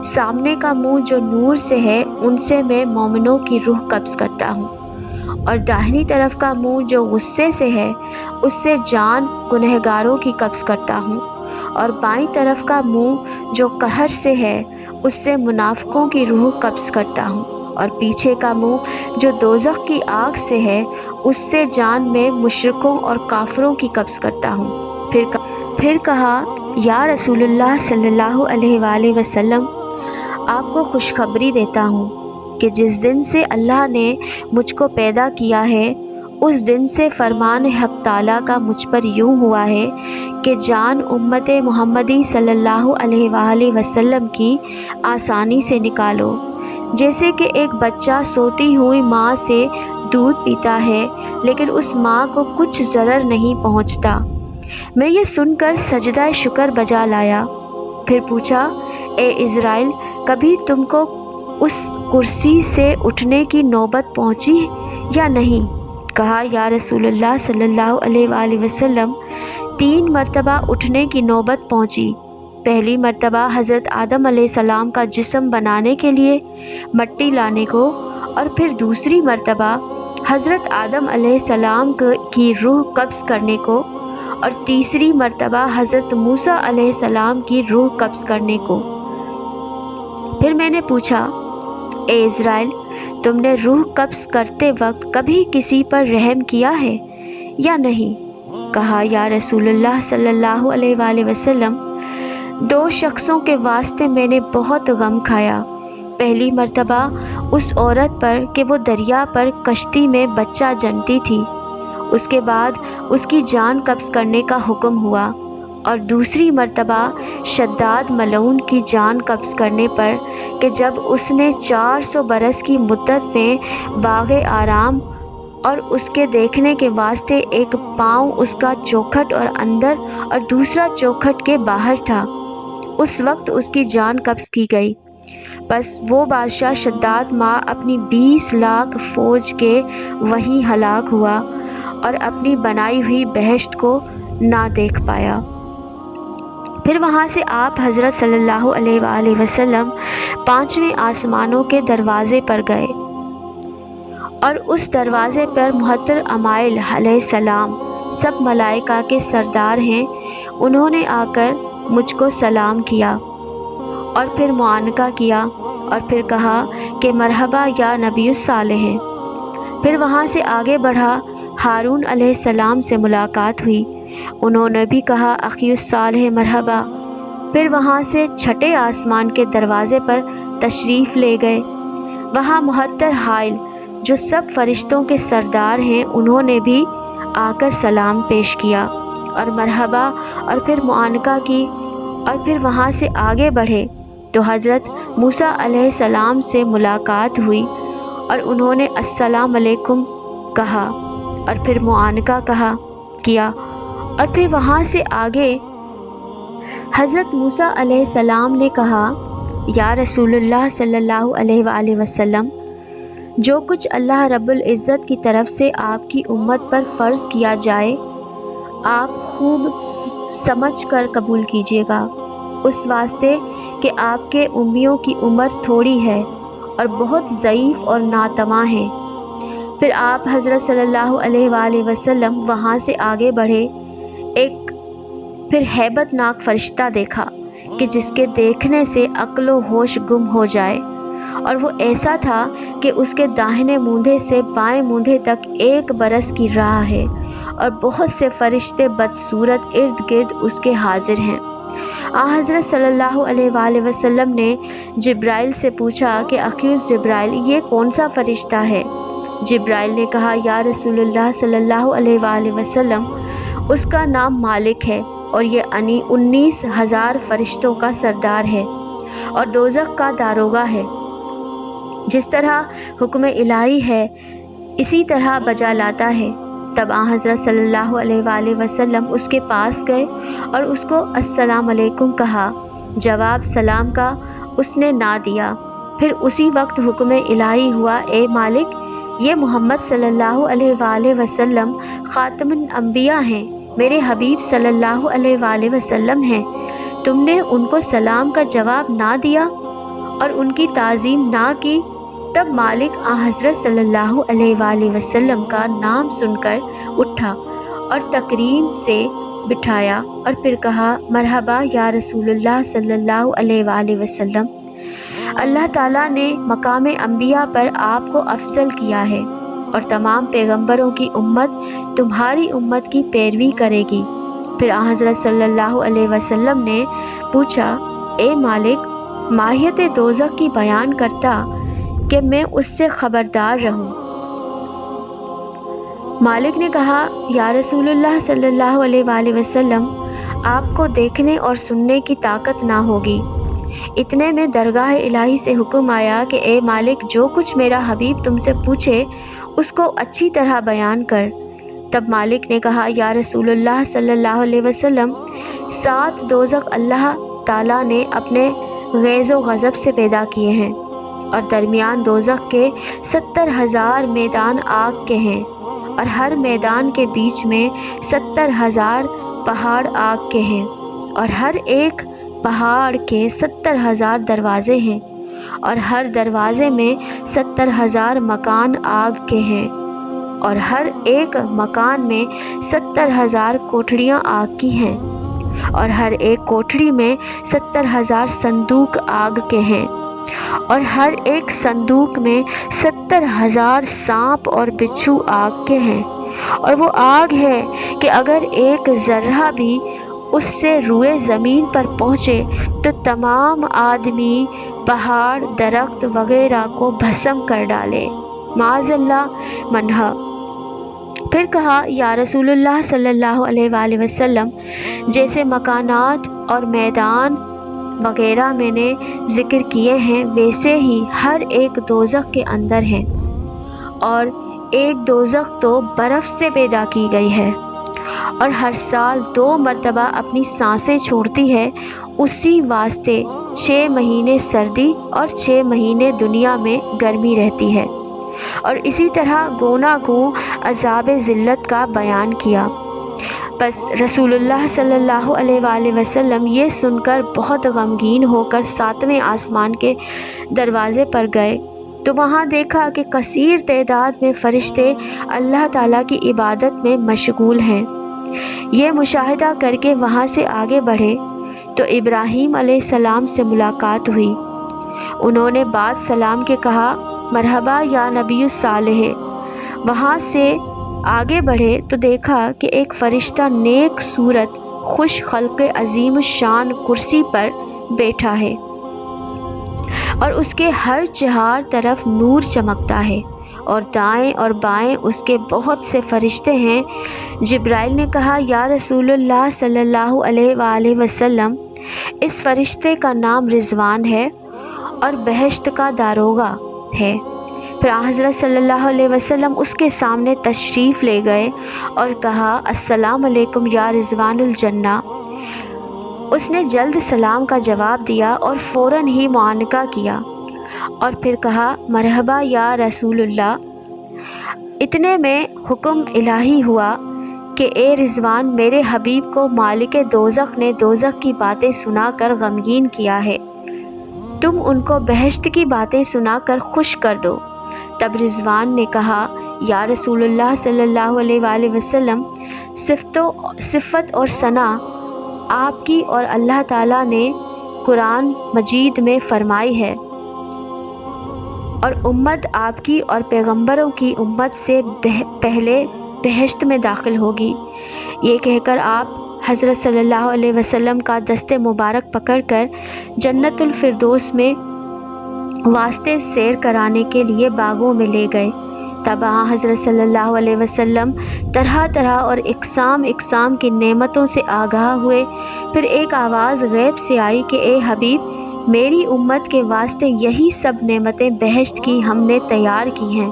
سامنے کا منہ جو نور سے ہے ان سے میں مومنوں کی روح قبض کرتا ہوں، اور داہنی طرف کا منہ جو غصے سے ہے اس سے جان گنہگاروں کی قبض کرتا ہوں، اور بائیں طرف کا منہ جو قہر سے ہے اس سے منافقوں کی روح قبض کرتا ہوں، اور پیچھے کا منہ جو دوزخ کی آگ سے ہے اس سے جان میں مشرکوں اور کافروں کی قبض کرتا ہوں۔ پھر کہا یا رسول اللہ صلی اللہ علیہ وآلہ وسلم آپ کو خوشخبری دیتا ہوں کہ جس دن سے اللہ نے مجھ کو پیدا کیا ہے اس دن سے فرمان حق تعالیٰ کا مجھ پر یوں ہوا ہے کہ جان امت محمدی صلی اللہ علیہ وآلہ وسلم کی آسانی سے نکالو، جیسے کہ ایک بچہ سوتی ہوئی ماں سے دودھ پیتا ہے لیکن اس ماں کو کچھ ضرر نہیں پہنچتا۔ میں یہ سن کر سجدہ شکر بجا لایا۔ پھر پوچھا اے عزرائیل کبھی تم کو اس کرسی سے اٹھنے کی نوبت پہنچی یا نہیں؟ کہا یا رسول اللہ صلی اللہ علیہ وآلہ وسلم 3 مرتبہ اٹھنے کی نوبت پہنچی۔ پہلی مرتبہ حضرت آدم علیہ السلام کا جسم بنانے کے لیے مٹی لانے کو، اور پھر دوسری مرتبہ حضرت آدم علیہ السلام کی روح قبض کرنے کو، اور تیسری مرتبہ حضرت موسیٰ علیہ السلام کی روح قبض کرنے کو۔ پھر میں نے پوچھا، اے اسرائیل، تم نے روح قبض کرتے وقت کبھی کسی پر رحم کیا ہے یا نہیں؟ کہا یا رسول اللہ صلی اللہ علیہ وآلہ وسلم 2 شخصوں کے واسطے میں نے بہت غم کھایا۔ پہلی مرتبہ اس عورت پر کہ وہ دریا پر کشتی میں بچہ جنتی تھی، اس کے بعد اس کی جان قبض کرنے کا حکم ہوا، اور دوسری مرتبہ شداد ملعون کی جان قبض کرنے پر کہ جب اس نے 400 برس کی مدت میں باغ آرام اور اس کے دیکھنے کے واسطے ایک پاؤں اس کا چوکھٹ اور اندر اور دوسرا چوکھٹ کے باہر تھا، اس وقت اس کی جان قبض کی گئی۔ بس وہ بادشاہ شداد ماں اپنی 20 لاکھ فوج کے وہیں ہلاک ہوا اور اپنی بنائی ہوئی بہشت کو نہ دیکھ پایا۔ پھر وہاں سے آپ حضرت صلی اللہ علیہ وآلہ وسلم 5ویں آسمانوں کے دروازے پر گئے، اور اس دروازے پر محتر امائل علیہ السلام سب ملائکہ کے سردار ہیں، انہوں نے آ کر مجھ کو سلام کیا اور پھر معانقہ کیا اور پھر کہا کہ مرحبا یا نبی الصالح۔ پھر وہاں سے آگے بڑھا، ہارون علیہ السلام سے ملاقات ہوئی، انہوں نے بھی کہا اخی الصالح مرحبا۔ پھر وہاں سے 6 آسمان کے دروازے پر تشریف لے گئے، وہاں محتر حائل جو سب فرشتوں کے سردار ہیں، انہوں نے بھی آ کر سلام پیش کیا اور مرحبا اور پھر معانقہ کی، اور پھر وہاں سے آگے بڑھے تو حضرت موسیٰ علیہ السلام سے ملاقات ہوئی اور انہوں نے السلام علیکم کہا اور پھر معانقہ کیا، اور پھر وہاں سے آگے حضرت موسیٰ علیہ السلام نے کہا یا رسول اللہ صلی اللہ علیہ وآلہ وسلم، جو کچھ اللہ رب العزت کی طرف سے آپ کی امت پر فرض کیا جائے آپ خوب سمجھ کر قبول کیجیے گا، اس واسطے کہ آپ کے امیوں کی عمر تھوڑی ہے اور بہت ضعیف اور ناتواں ہیں۔ پھر آپ حضرت صلی اللہ علیہ وآلہ وسلم وہاں سے آگے بڑھے، ایک پھر ہیبت ناک فرشتہ دیکھا کہ جس کے دیکھنے سے عقل و ہوش گم ہو جائے، اور وہ ایسا تھا کہ اس کے داہنے موندھے سے بائیں موندھے تک 1 برس کی راہ ہے، اور بہت سے فرشتے بدصورت ارد گرد اس کے حاضر ہیں۔ حضرت صلی اللہ علیہ وآلہ وسلم نے جبرائیل سے پوچھا کہ اخیرس جبرائیل، یہ کون سا فرشتہ ہے؟ جبرائیل نے کہا یا رسول اللہ صلی اللہ علیہ وآلہ وسلم، اس کا نام مالک ہے اور یہ 19,000 فرشتوں کا سردار ہے اور دوزخ کا داروغہ ہے۔ جس طرح حکم الہی ہے اسی طرح بجا لاتا ہے۔ تب حضرت صلی اللہ علیہ وآلہ وسلم اس کے پاس گئے اور اس کو السلام علیکم کہا، جواب سلام کا اس نے نہ دیا۔ پھر اسی وقت حکم الہی ہوا، اے مالک، یہ محمد صلی اللہ علیہ وآلہ وسلم خاتم الانبیاء ہیں، میرے حبیب صلی اللہ علیہ وآلہ وسلم ہیں، تم نے ان کو سلام کا جواب نہ دیا اور ان کی تعظیم نہ کی۔ تب مالک حضرت صلی اللہ علیہ وآلہ وسلم کا نام سن کر اٹھا اور تکریم سے بٹھایا اور پھر کہا مرحبا یا رسول اللہ صلی اللہ علیہ وآلہ وسلم، اللہ تعالیٰ نے مقام انبیاء پر آپ کو افضل کیا ہے اور تمام پیغمبروں کی امت تمہاری امت کی پیروی کرے گی۔ پھر حضرت صلی اللہ علیہ وسلم نے پوچھا، اے مالک، ماہیت دوزخ کی بیان کرتا کہ میں اس سے خبردار رہوں۔ مالک نے کہا یا رسول اللہ صلی اللہ علیہ وآلہ وسلم، آپ کو دیکھنے اور سننے کی طاقت نہ ہوگی۔ اتنے میں درگاہ الہی سے حکم آیا کہ اے مالک، جو کچھ میرا حبیب تم سے پوچھے اس کو اچھی طرح بیان کر۔ تب مالک نے کہا یا رسول اللہ صلی اللہ علیہ وسلم، 7 دوزخ اللہ تعالیٰ نے اپنے غیظ و غضب سے پیدا کیے ہیں اور درمیان دوزخ کے 70,000 میدان آگ کے ہیں، اور ہر میدان کے بیچ میں 70,000 پہاڑ آگ کے ہیں، اور ہر ایک پہاڑ کے 70,000 دروازے ہیں، اور ہر دروازے میں 70,000 مکان آگ کے ہیں، اور ہر ایک مکان میں 70,000 کوٹھڑیاں آگ کی ہیں، اور ہر ایک کوٹھڑی میں 70,000 صندوق آگ کے ہیں، اور ہر ایک صندوق میں 70,000 سانپ اور بچھو آگ کے ہیں۔ اور وہ آگ ہے کہ اگر ایک ذرہ بھی اس سے روئے زمین پر پہنچے تو تمام آدمی، پہاڑ، درخت وغیرہ کو بھسم کر ڈالے، معاذ اللہ منہا۔ پھر کہا، یا رسول اللہ صلی اللہ علیہ وآلہ وسلم، جیسے مکانات اور میدان وغیرہ میں نے ذکر کیے ہیں ویسے ہی ہر ایک دوزخ کے اندر ہیں، اور ایک دوزخ تو برف سے پیدا کی گئی ہے اور ہر سال 2 مرتبہ اپنی سانسیں چھوڑتی ہے، اسی واسطے 6 مہینے سردی اور 6 مہینے دنیا میں گرمی رہتی ہے، اور اسی طرح گونا گوں عذاب ذلت کا بیان کیا۔ بس رسول اللہ صلی اللہ علیہ وآلہ وسلم یہ سن کر بہت غمگین ہو کر 7ویں آسمان کے دروازے پر گئے تو وہاں دیکھا کہ کثیر تعداد میں فرشتے اللہ تعالیٰ کی عبادت میں مشغول ہیں۔ یہ مشاہدہ کر کے وہاں سے آگے بڑھے تو ابراہیم علیہ السلام سے ملاقات ہوئی۔ انہوں نے بعد سلام کے کہا، مرحبا یا نبی صالح۔ وہاں سے آگے بڑھے تو دیکھا کہ ایک فرشتہ نیک صورت، خوش خلق، عظیم الشان کرسی پر بیٹھا ہے، اور اس کے ہر چہار طرف نور چمکتا ہے، اور دائیں اور بائیں اس کے بہت سے فرشتے ہیں۔ جبرائیل نے کہا، یا رسول اللہ صلی اللہ علیہ وآلہ وسلم، اس فرشتے کا نام رضوان ہے اور بہشت کا داروغہ ہے۔ پھر حضرت صلی اللہ علیہ وسلم اس کے سامنے تشریف لے گئے اور کہا، السلام علیکم یا رضوان الجنہ۔ اس نے جلد سلام کا جواب دیا اور فوراً ہی معانقہ کیا، اور پھر کہا، مرحبا یا رسول اللہ۔ اتنے میں حکم الہی ہوا کہ اے رضوان، میرے حبیب کو مالک دوزخ نے دوزخ کی باتیں سنا کر غمگین کیا ہے، تم ان کو بہشت کی باتیں سنا کر خوش کر دو۔ تب رضوان نے کہا، یا رسول اللہ صلی اللہ علیہ وآلہ وسلم، صفت اور ثنا آپ کی اور اللہ تعالیٰ نے قرآن مجید میں فرمائی ہے، اور امت آپ کی اور پیغمبروں کی امت سے پہلے بہشت میں داخل ہوگی۔ یہ کہہ کر آپ حضرت صلی اللہ علیہ وسلم کا دست مبارک پکڑ کر جنت الفردوس میں واسطے سیر کرانے کے لیے باغوں میں لے گئے۔ تب حضرت صلی اللہ علیہ وسلم طرح طرح اور اقسام کی نعمتوں سے آگاہ ہوئے۔ پھر ایک آواز غیب سے آئی کہ اے حبیب، میری امت کے واسطے یہی سب نعمتیں بہشت کی ہم نے تیار کی ہیں،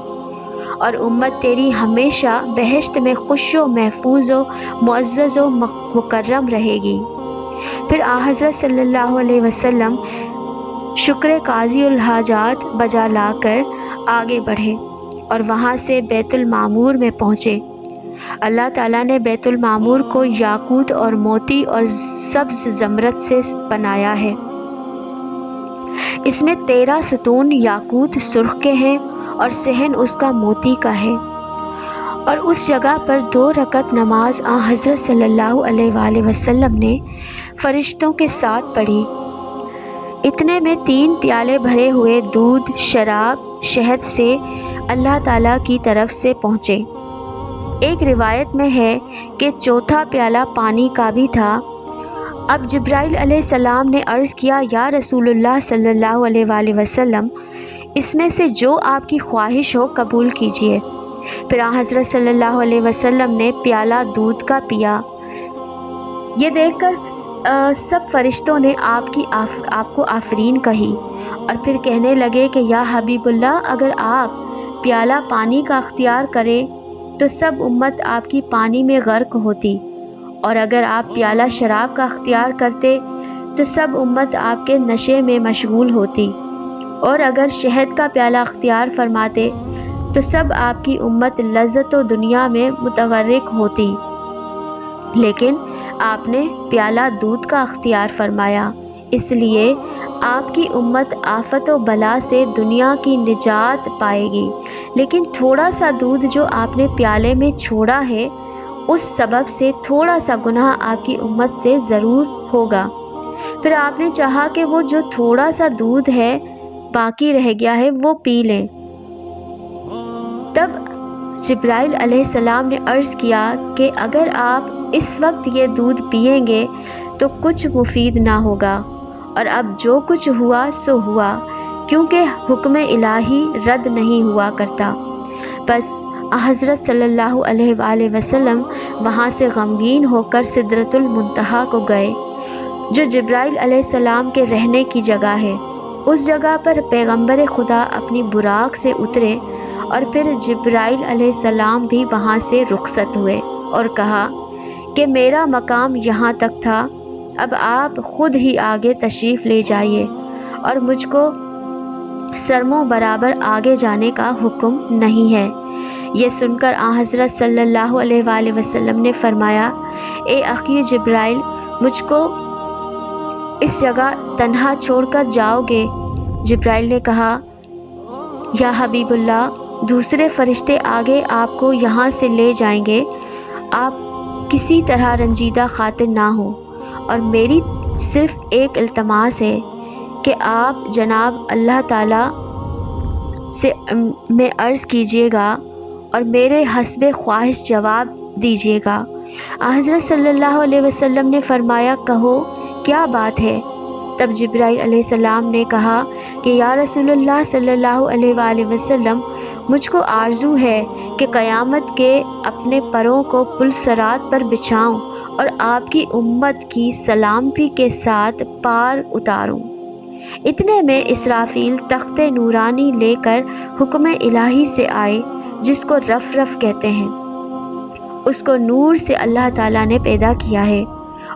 اور امت تیری ہمیشہ بہشت میں خوش و محفوظ و معزز و مکرم رہے گی۔ پھر حضرت صلی اللہ علیہ وسلم شکر قاضی الحاجات بجا لا کر آگے بڑھے اور وہاں سے بیت المعمور میں پہنچے۔ اللہ تعالیٰ نے بیت المعمور کو یاقوت اور موتی اور سبز زمرد سے بنایا ہے۔ اس میں 13 ستون یاقوت سرخ کے ہیں اور صحن اس کا موتی کا ہے، اور اس جگہ پر 2 رکعت نماز حضرت صلی اللہ علیہ وآلہ وسلم نے فرشتوں کے ساتھ پڑھی۔ اتنے میں 3 پیالے بھرے ہوئے دودھ، شراب، شہد سے اللہ تعالیٰ کی طرف سے پہنچے۔ ایک روایت میں ہے کہ 4تھا پیالہ پانی کا بھی تھا۔ اب جبرائیل علیہ السلام نے عرض کیا، یا رسول اللہ صلی اللہ علیہ وآلہ وسلم، اس میں سے جو آپ کی خواہش ہو قبول کیجیے۔ پھر حضرت صلی اللہ علیہ وسلم نے پیالہ دودھ کا پیا۔ یہ دیکھ کر سب فرشتوں نے آپ کو آفرین کہی، اور پھر کہنے لگے کہ یا حبیب اللہ، اگر آپ پیالہ پانی کا اختیار کرے تو سب امت آپ کی پانی میں غرق ہوتی، اور اگر آپ پیالہ شراب کا اختیار کرتے تو سب امت آپ کے نشے میں مشغول ہوتی، اور اگر شہد کا پیالہ اختیار فرماتے تو سب آپ کی امت لذت و دنیا میں متغرق ہوتی، لیکن آپ نے پیالہ دودھ کا اختیار فرمایا، اس لیے آپ کی امت آفت و بلا سے دنیا کی نجات پائے گی۔ لیکن تھوڑا سا دودھ جو آپ نے پیالے میں چھوڑا ہے، اس سبب سے تھوڑا سا گناہ آپ کی امت سے ضرور ہوگا۔ پھر آپ نے چاہا کہ وہ جو تھوڑا سا دودھ ہے باقی رہ گیا ہے وہ پی لیں۔ تب جبرائیل علیہ السلام نے عرض کیا کہ اگر آپ اس وقت یہ دودھ پئیں گے تو کچھ مفید نہ ہوگا، اور اب جو کچھ ہوا سو ہوا، کیونکہ حکم الہی رد نہیں ہوا کرتا۔ بس حضرت صلی اللہ علیہ وآلہ وسلم وہاں سے غمگین ہو کر سدرۃ المنتہا کو گئے، جو جبرائیل علیہ السلام کے رہنے کی جگہ ہے۔ اس جگہ پر پیغمبر خدا اپنی براق سے اترے، اور پھر جبرائیل علیہ السلام بھی وہاں سے رخصت ہوئے اور کہا کہ میرا مقام یہاں تک تھا، اب آپ خود ہی آگے تشریف لے جائیے، اور مجھ کو سرموں برابر آگے جانے کا حکم نہیں ہے۔ یہ سن کر حضرت صلی اللہ علیہ وآلہ وسلم نے فرمایا، اے اخی جبرائیل، مجھ کو اس جگہ تنہا چھوڑ کر جاؤ گے؟ جبرائیل نے کہا، یا حبیب اللہ، دوسرے فرشتے آگے آپ کو یہاں سے لے جائیں گے، آپ کسی طرح رنجیدہ خاطر نہ ہوں، اور میری صرف ایک التماس ہے کہ آپ جناب اللہ تعالیٰ سے میں عرض کیجیے گا اور میرے حسب خواہش جواب دیجیے گا۔ حضرت صلی اللہ علیہ وسلم نے فرمایا، کہو کیا بات ہے؟ تب جبرائیل علیہ السلام نے کہا کہ یا رسول اللہ صلی اللہ علیہ وآلہ وسلم، مجھ کو آرزو ہے کہ قیامت کے اپنے پروں کو پل صراط پر بچھاؤں اور آپ کی امت کی سلامتی کے ساتھ پار اتاروں۔ اتنے میں اسرافیل تخت نورانی لے کر حکم الہی سے آئے، جس کو رف رف کہتے ہیں۔ اس کو نور سے اللہ تعالیٰ نے پیدا کیا ہے،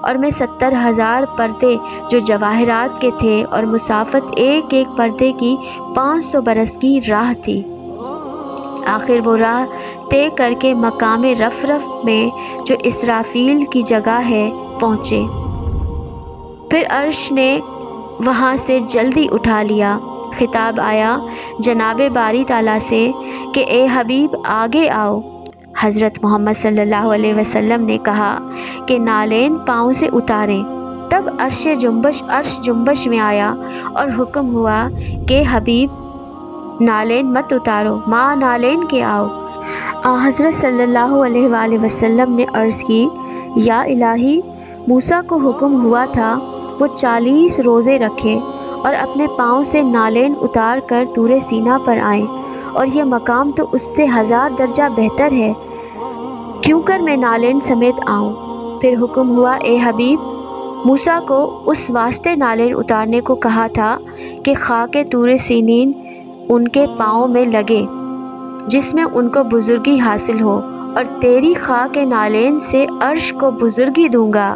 اور میں 70,000 پردے جو جواہرات کے تھے، اور مسافت ایک ایک پردے کی 500 برس کی راہ تھی۔ آخر وہ راہ طے کر کے مقام رف رف میں جو اسرافیل کی جگہ ہے پہنچے۔ پھر عرش نے وہاں سے جلدی اٹھا لیا۔ خطاب آیا جناب باری تعالیٰ سے کہ اے حبیب آگے آؤ۔ حضرت محمد صلی اللہ علیہ وسلم نے کہا کہ نالین پاؤں سے اتاریں۔ تب عرش جنبش میں آیا اور حکم ہوا کہ حبیب نالین مت اتارو، ماں نالین کے آؤ۔ حضرت صلی اللہ علیہ وآلہ وسلم نے عرض کی، یا الہی، موسیٰ کو حکم ہوا تھا وہ 40 روزے رکھے اور اپنے پاؤں سے نالین اتار کر طور سینا پر آئیں، اور یہ مقام تو اس سے 1000 درجہ بہتر ہے، کیوں کر میں نالین سمیت آؤں؟ پھر حکم ہوا، اے حبیب، موسیٰ کو اس واسطے نالین اتارنے کو کہا تھا کہ خاک طور سینین ان کے پاؤں میں لگے، جس میں ان کو بزرگی حاصل ہو، اور تیری خاک نالین سے عرش کو بزرگی دوں گا۔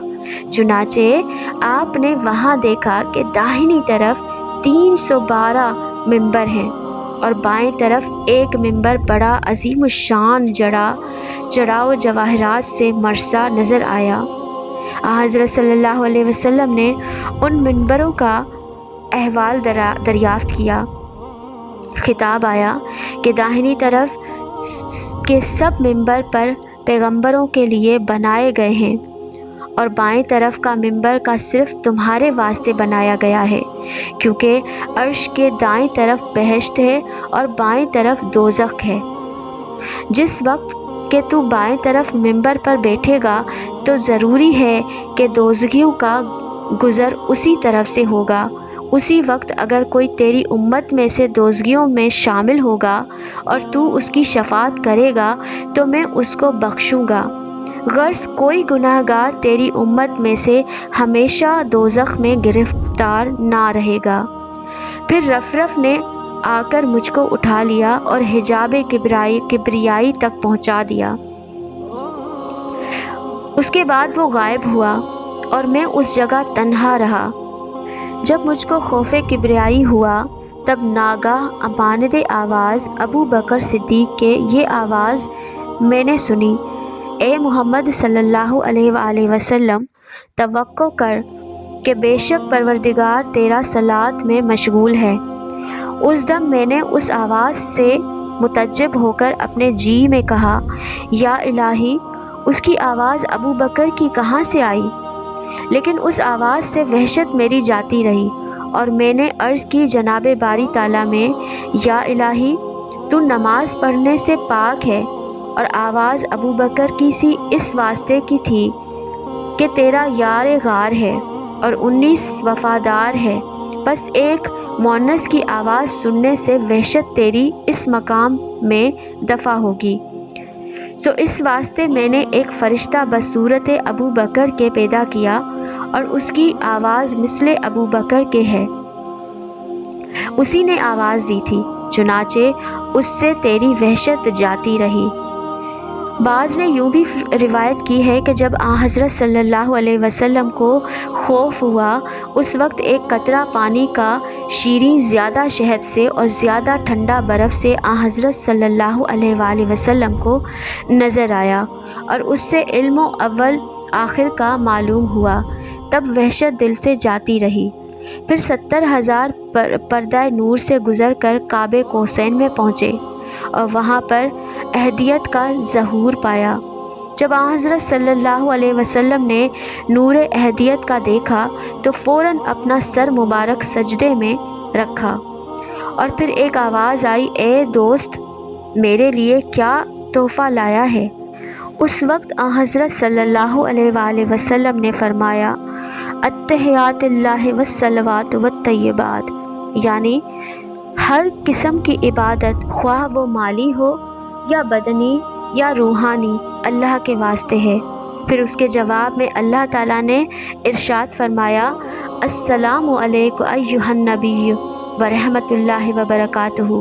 چنانچہ آپ نے وہاں دیکھا کہ داہنی طرف 312 ممبر ہیں، اور بائیں طرف ایک ممبر بڑا عظیم الشان جڑاؤ جواہرات سے مرصع نظر آیا۔ حضرت صلی اللہ علیہ وسلم نے ان ممبروں کا احوال دریافت کیا۔ خطاب آیا کہ داہنی طرف کے سب ممبر پر پیغمبروں کے لیے بنائے گئے ہیں، اور بائیں طرف کا ممبر کا صرف تمہارے واسطے بنایا گیا ہے، کیونکہ عرش کے دائیں طرف بہشت ہے اور بائیں طرف دوزخ ہے۔ جس وقت کہ تو بائیں طرف ممبر پر بیٹھے گا تو ضروری ہے کہ دوزخیوں کا گزر اسی طرف سے ہوگا۔ اسی وقت اگر کوئی تیری امت میں سے دوزخیوں میں شامل ہوگا اور تو اس کی شفاعت کرے گا تو میں اس کو بخشوں گا، غرض کوئی گناہ گار تیری امت میں سے ہمیشہ دوزخ میں گرفتار نہ رہے گا۔ پھر رف نے آ کر مجھ کو اٹھا لیا اور حجاب کبریائی تک پہنچا دیا۔ اس کے بعد وہ غائب ہوا اور میں اس جگہ تنہا رہا۔ جب مجھ کو خوف کبریائی ہوا تب ناگاہ مانند آواز ابو بکر صدیق کے یہ آواز میں نے سنی، اے محمد صلی اللہ علیہ وآلہ وسلم، توقع کر کہ بے شک پروردگار تیرا صلاۃ میں مشغول ہے۔ اس دم میں نے اس آواز سے متعجب ہو کر اپنے جی میں کہا، یا الہی، اس کی آواز ابو بکر کی کہاں سے آئی؟ لیکن اس آواز سے وحشت میری جاتی رہی اور میں نے عرض کی جناب باری تعالیٰ میں، یا الہی، تو نماز پڑھنے سے پاک ہے اور آواز ابو بکر کی سی اس واسطے کی تھی کہ تیرا یار غار ہے اور 19 وفادار ہے، بس ایک مونس کی آواز سننے سے وحشت تیری اس مقام میں دفع ہوگی۔ سو اس واسطے میں نے ایک فرشتہ بصورت ابو بکر کے پیدا کیا اور اس کی آواز مثل ابو بکر کے ہے، اسی نے آواز دی تھی، چنانچہ اس سے تیری وحشت جاتی رہی۔ بعض نے یوں بھی روایت کی ہے کہ جب آن حضرت صلی اللہ علیہ وسلم کو خوف ہوا، اس وقت ایک قطرہ پانی کا شیریں زیادہ شہد سے اور زیادہ ٹھنڈا برف سے آن حضرت صلی اللہ علیہ وآلہ وسلم کو نظر آیا اور اس سے علم و اول آخر کا معلوم ہوا، تب وحشت دل سے جاتی رہی۔ پھر 70,000 پردہ نور سے گزر کر کعبہ قوسین میں پہنچے اور وہاں پر احدیت کا ظہور پایا۔ جب آن حضرت صلی اللہ علیہ وسلم نے نور احدیت کا دیکھا تو فوراً اپنا سر مبارک سجدے میں رکھا اور پھر ایک آواز آئی، اے دوست، میرے لیے کیا تحفہ لایا ہے؟ اس وقت آن حضرت صلی اللہ علیہ وآلہ وسلم نے فرمایا، التحیات اللہ والصلوات والطیبات، یعنی ہر قسم کی عبادت، خواہ وہ مالی ہو یا بدنی یا روحانی، اللہ کے واسطے ہے۔ پھر اس کے جواب میں اللہ تعالیٰ نے ارشاد فرمایا، السلام علیک ایھا النبی ورحمۃ اللہ وبرکاتہ،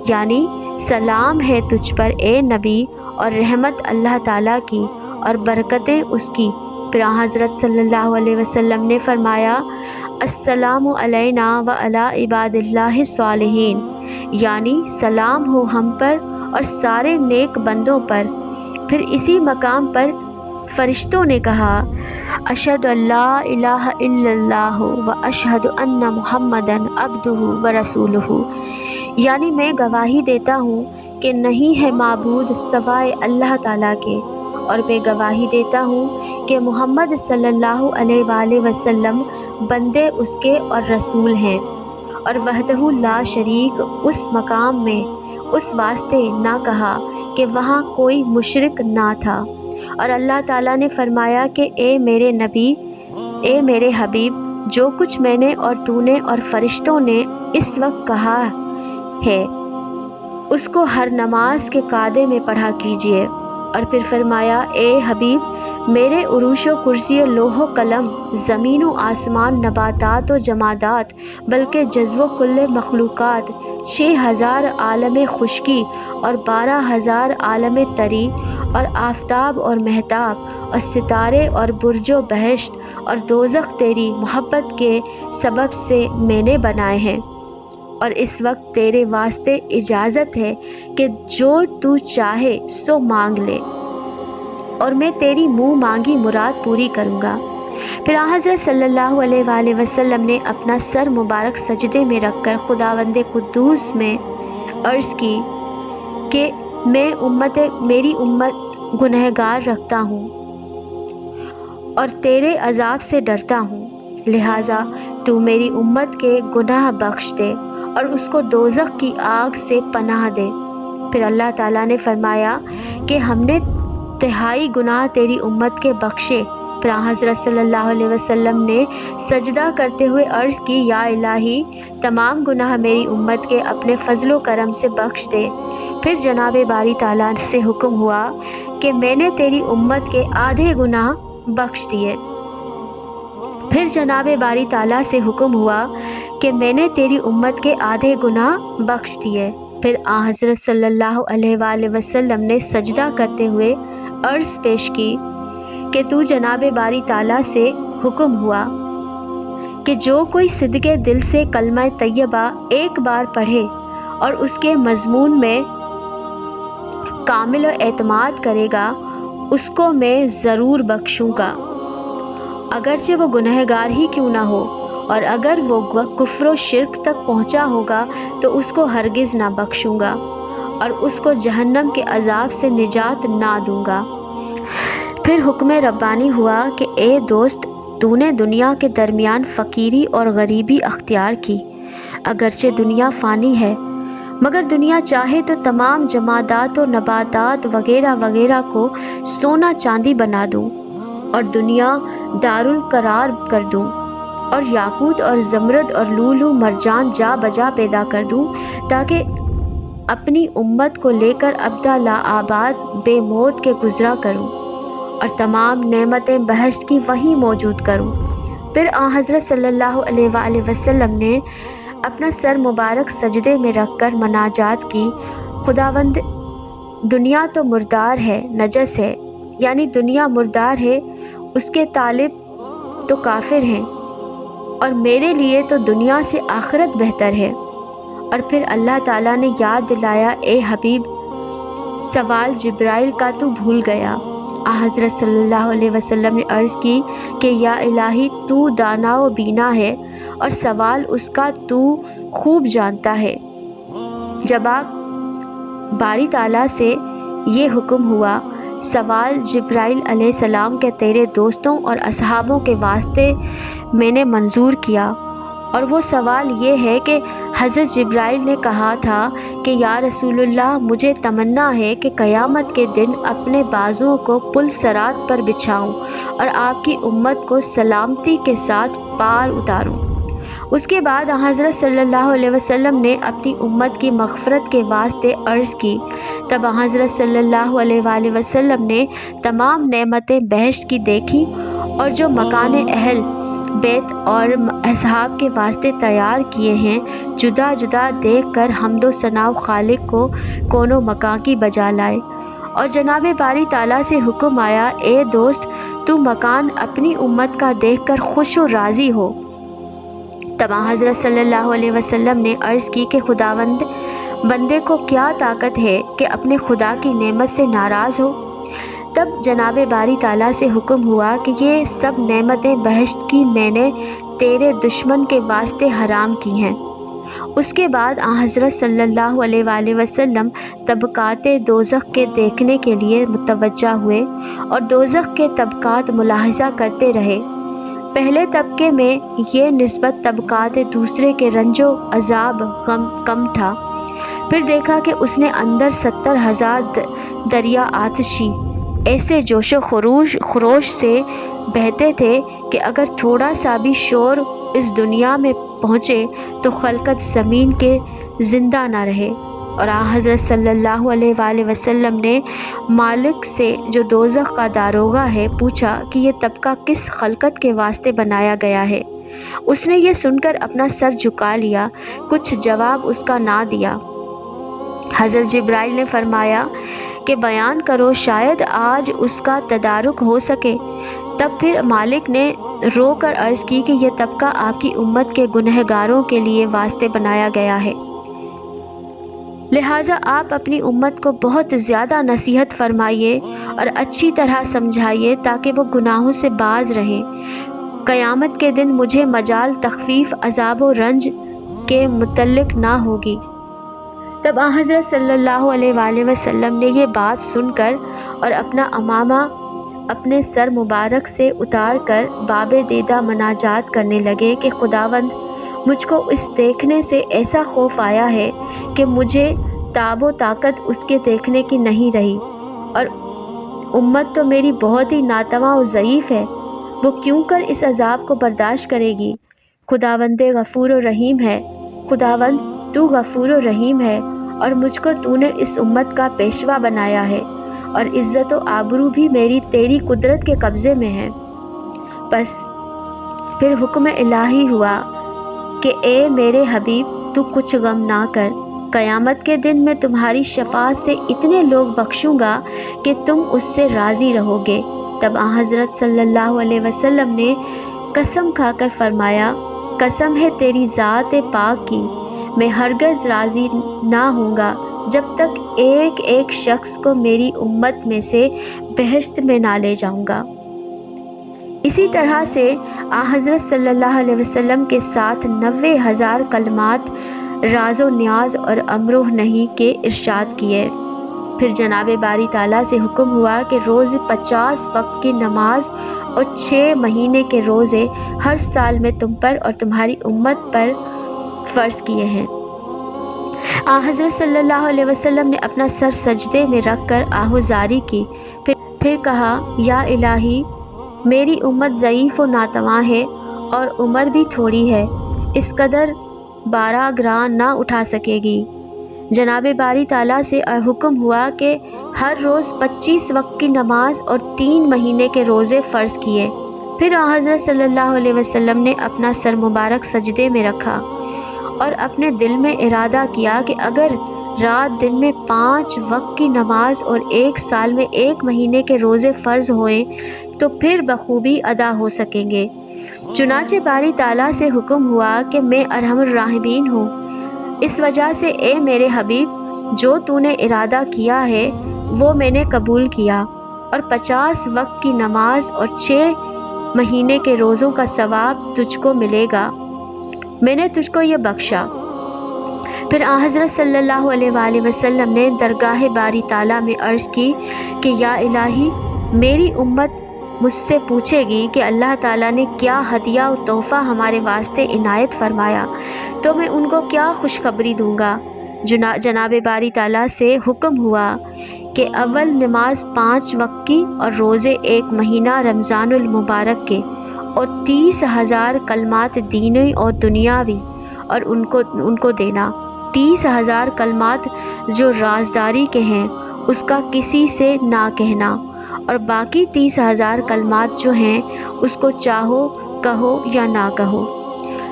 یعنی سلام ہے تجھ پر اے نبی اور رحمت اللہ تعالیٰ کی اور برکتیں اس کی۔ پھر حضرت صلی اللہ علیہ وسلم نے فرمایا، السلام علینا وعلی عباد اللہ الصالحین، یعنی سلام ہو ہم پر اور سارے نیک بندوں پر۔ پھر اسی مقام پر فرشتوں نے کہا، اشہد ان لا الہ الا اللہ واشہد ان محمدً عبدہ ورسولہ، یعنی میں گواہی دیتا ہوں کہ نہیں ہے معبود سوائے اللہ تعالیٰ کے، اور میں گواہی دیتا ہوں کہ محمد صلی اللہ علیہ وآلہ وسلم بندے اس کے اور رسول ہیں۔ اور وحدہ لا شریک اس مقام میں اس واسطے نہ کہا کہ وہاں کوئی مشرک نہ تھا، اور اللہ تعالیٰ نے فرمایا کہ اے میرے نبی، اے میرے حبیب، جو کچھ میں نے اور تو نے اور فرشتوں نے اس وقت کہا ہے اس کو ہر نماز کے قعدے میں پڑھا کیجیے۔ اور پھر فرمایا، اے حبیب، میرے عروش و کرسی و لوح و قلم، زمین و آسمان، نباتات و جمادات، بلکہ جزو و کل مخلوقات، 6,000 عالم خشکی اور 12,000 عالم تری، اور آفتاب اور مہتاب اور ستارے اور برج و بہشت اور دوزخ تیری محبت کے سبب سے میں نے بنائے ہیں، اور اس وقت تیرے واسطے اجازت ہے کہ جو تو چاہے سو مانگ لے، اور میں تیری منہ مانگی مراد پوری کروں گا۔ پھر حضرت صلی اللہ علیہ وآلہ وسلم نے اپنا سر مبارک سجدے میں رکھ کر خداوند قدوس میں عرض کی کہ میری امت گنہگار رکھتا ہوں اور تیرے عذاب سے ڈرتا ہوں، لہٰذا تو میری امت کے گناہ بخش دے اور اس کو دوزخ کی آگ سے پناہ دے۔ پھر اللہ تعالیٰ نے فرمایا کہ ہم نے تہائی گناہ تیری امت کے بخشے۔ پھر حضرت صلی اللہ علیہ وسلم نے سجدہ کرتے ہوئے عرض کی، یا الہی، تمام گناہ میری امت کے اپنے فضل و کرم سے بخش دے۔ پھر جناب باری تعالیٰ سے حکم ہوا کہ میں نے تیری امت کے آدھے گناہ بخش دیے۔ پھر جناب باری تعالیٰ سے حکم ہوا کہ میں نے تیری امت کے آدھے گناہ بخش دیے۔ پھر حضرت صلی اللہ علیہ وآلہ وسلم نے سجدہ کرتے ہوئے عرض پیش کی کہ تو جناب باری تعالیٰ سے حکم ہوا کہ جو کوئی صدقے دل سے کلمہ طیبہ ایک بار پڑھے اور اس کے مضمون میں کامل اعتماد کرے گا، اس کو میں ضرور بخشوں گا، اگرچہ وہ گنہگار ہی کیوں نہ ہو، اور اگر وہ کفر و شرک تک پہنچا ہوگا تو اس کو ہرگز نہ بخشوں گا اور اس کو جہنم کے عذاب سے نجات نہ دوں گا۔ پھر حکم ربانی ہوا کہ اے دوست، تو نے دنیا کے درمیان فقیری اور غریبی اختیار کی، اگرچہ دنیا فانی ہے، مگر دنیا چاہے تو تمام جمادات و نباتات وغیرہ وغیرہ کو سونا چاندی بنا دوں اور دنیا دارالقرار کر دوں، اور یاقوت اور زمرد اور لولو مرجان جا بجا پیدا کر دوں، تاکہ اپنی امت کو لے کر ابدا لا آباد بے موت کے گزرا کروں اور تمام نعمتیں بہشت کی وہیں موجود کروں۔ پھر آن حضرت صلی اللہ علیہ وآلہ وسلم نے اپنا سر مبارک سجدے میں رکھ کر مناجات کی، خداوند، دنیا تو مردار ہے، نجس ہے، یعنی دنیا مردار ہے، اس کے طالب تو کافر ہیں، اور میرے لیے تو دنیا سے آخرت بہتر ہے۔ اور پھر اللہ تعالیٰ نے یاد دلایا، اے حبیب، سوال جبرائیل کا تو بھول گیا۔ حضرت صلی اللہ علیہ وسلم نے عرض کی کہ یا الہی، تو دانا و بینا ہے اور سوال اس کا تو خوب جانتا ہے۔ جواب، باری تعالیٰ سے یہ حکم ہوا، سوال جبرائیل علیہ السلام کے تیرے دوستوں اور اصحابوں کے واسطے میں نے منظور کیا، اور وہ سوال یہ ہے کہ حضرت جبرائیل نے کہا تھا کہ یا رسول اللہ، مجھے تمنا ہے کہ قیامت کے دن اپنے بازوؤں کو پل صراط پر بچھاؤں اور آپ کی امت کو سلامتی کے ساتھ پار اتاروں۔ اس کے بعد حضرت صلی اللہ علیہ وسلم نے اپنی امت کی مغفرت کے واسطے عرض کی، تب حضرت صلی اللہ علیہ وآلہ وسلم نے تمام نعمتیں بہشت کی دیکھی، اور جو مکان اہل بیت اور اصحاب کے واسطے تیار کیے ہیں، جدا جدا دیکھ کر حمد و ثنا خالق کو کون و مکان کی بجا لائے، اور جناب باری تعالیٰ سے حکم آیا، اے دوست، تو مکان اپنی امت کا دیکھ کر خوش و راضی ہو۔ تب حضرت صلی اللہ علیہ وسلم نے عرض کی کہ خداوند، بندے کو کیا طاقت ہے کہ اپنے خدا کی نعمت سے ناراض ہو؟ تب جناب باری تعالیٰ سے حکم ہوا کہ یہ سب نعمتیں بہشت کی میں نے تیرے دشمن کے واسطے حرام کی ہیں۔ اس کے بعد حضرت صلی اللہ علیہ وآلہ وسلم طبقات دوزخ کے دیکھنے کے لیے متوجہ ہوئے اور دوزخ کے طبقات ملاحظہ کرتے رہے۔ پہلے طبقے میں یہ نسبت طبقات دوسرے کے رنج و عذاب کم تھا۔ پھر دیکھا کہ اس نے اندر 70,000 دریا آتشی ایسے جوش و خروش سے بہتے تھے کہ اگر تھوڑا سا بھی شور اس دنیا میں پہنچے تو خلقت زمین کے زندہ نہ رہے۔ اور حضرت صلی اللہ علیہ وآلہ وسلم نے مالک سے، جو دوزخ کا داروغہ ہے، پوچھا کہ یہ طبقہ کس خلقت کے واسطے بنایا گیا ہے؟ اس نے یہ سن کر اپنا سر جھکا لیا، کچھ جواب اس کا نہ دیا۔ حضرت جبرائیل نے فرمایا کہ بیان کرو، شاید آج اس کا تدارک ہو سکے۔ تب پھر مالک نے رو کر عرض کی کہ یہ طبقہ آپ کی امت کے گنہگاروں کے لیے واسطے بنایا گیا ہے، لہٰذا آپ اپنی امت کو بہت زیادہ نصیحت فرمائیے اور اچھی طرح سمجھائیے تاکہ وہ گناہوں سے باز رہیں۔ قیامت کے دن مجھے مجال تخفیف عذاب و رنج کے متعلق نہ ہوگی۔ تب حضرت صلی اللہ علیہ وآلہ وسلم نے یہ بات سن کر اور اپنا عمامہ اپنے سر مبارک سے اتار کر باب دیدہ مناجات کرنے لگے کہ خداوند، مجھ کو اس دیکھنے سے ایسا خوف آیا ہے کہ مجھے تاب و طاقت اس کے دیکھنے کی نہیں رہی، اور امت تو میری بہت ہی ناتواں و ضعیف ہے، وہ کیوں کر اس عذاب کو برداشت کرے گی؟ خداوند غفور و رحیم ہے، خداوند تو غفور و رحیم ہے، اور مجھ کو تو نے اس امت کا پیشوا بنایا ہے، اور عزت و آبرو بھی میری تیری قدرت کے قبضے میں ہے۔ بس پھر حکم الہی ہوا کہ اے میرے حبیب، تو کچھ غم نہ کر، قیامت کے دن میں تمہاری شفاعت سے اتنے لوگ بخشوں گا کہ تم اس سے راضی رہو گے۔ تب حضرت صلی اللہ علیہ وسلم نے قسم کھا کر فرمایا، قسم ہے تیری ذات پاک کی، میں ہرگز راضی نہ ہوں گا جب تک ایک ایک شخص کو میری امت میں سے بہشت میں نہ لے جاؤں گا۔ اسی طرح سے حضرت صلی اللہ علیہ وسلم کے ساتھ 90,000 کلمات راز و نیاز اور امر و نہی کے ارشاد کیے۔ پھر جناب باری تعالیٰ سے حکم ہوا کہ روز 50 وقت کی نماز اور 6 مہینے کے روزے ہر سال میں تم پر اور تمہاری امت پر فرض کیے ہیں۔ حضرت صلی اللہ علیہ وسلم نے اپنا سر سجدے میں رکھ کر آہوزاری کی، پھر کہا، یا الہی، میری امت ضعیف و ناتواں ہے اور عمر بھی تھوڑی ہے، اس قدر بارہ گران نہ اٹھا سکے گی۔ جناب باری تعالیٰ سے حکم ہوا کہ ہر روز 25 وقت کی نماز اور 3 مہینے کے روزے فرض کیے۔ پھر حضرت صلی اللہ علیہ وسلم نے اپنا سر مبارک سجدے میں رکھا اور اپنے دل میں ارادہ کیا کہ اگر رات دن میں 5 وقت کی نماز اور 1 سال میں 1 مہینے کے روزے فرض ہوئے تو پھر بخوبی ادا ہو سکیں گے۔ چنانچہ باری تعالیٰ سے حکم ہوا کہ میں ارحم الراحمین ہوں، اس وجہ سے اے میرے حبیب، جو تو نے ارادہ کیا ہے وہ میں نے قبول کیا، اور 50 وقت کی نماز اور 6 مہینے کے روزوں کا ثواب تجھ کو ملے گا، میں نے تجھ کو یہ بخشا۔ پھر حضرت صلی اللہ علیہ وآلہ وسلم نے درگاہ باری تعالیٰ میں عرض کی کہ یا الہی، میری امت مجھ سے پوچھے گی کہ اللہ تعالیٰ نے کیا ہدیہ و تحفہ ہمارے واسطے عنایت فرمایا، تو میں ان کو کیا خوشخبری دوں گا۔ جناب باری تعالیٰ سے حکم ہوا کہ اول نماز 5 وقت کی اور روزے 1 مہینہ رمضان المبارک کے اور 30,000 کلمات دینی اور دنیاوی اور ان کو دینا۔ 30,000 کلمات جو رازداری کے ہیں اس کا کسی سے نہ کہنا، اور باقی 30,000 کلمات جو ہیں اس کو چاہو کہو یا نہ کہو۔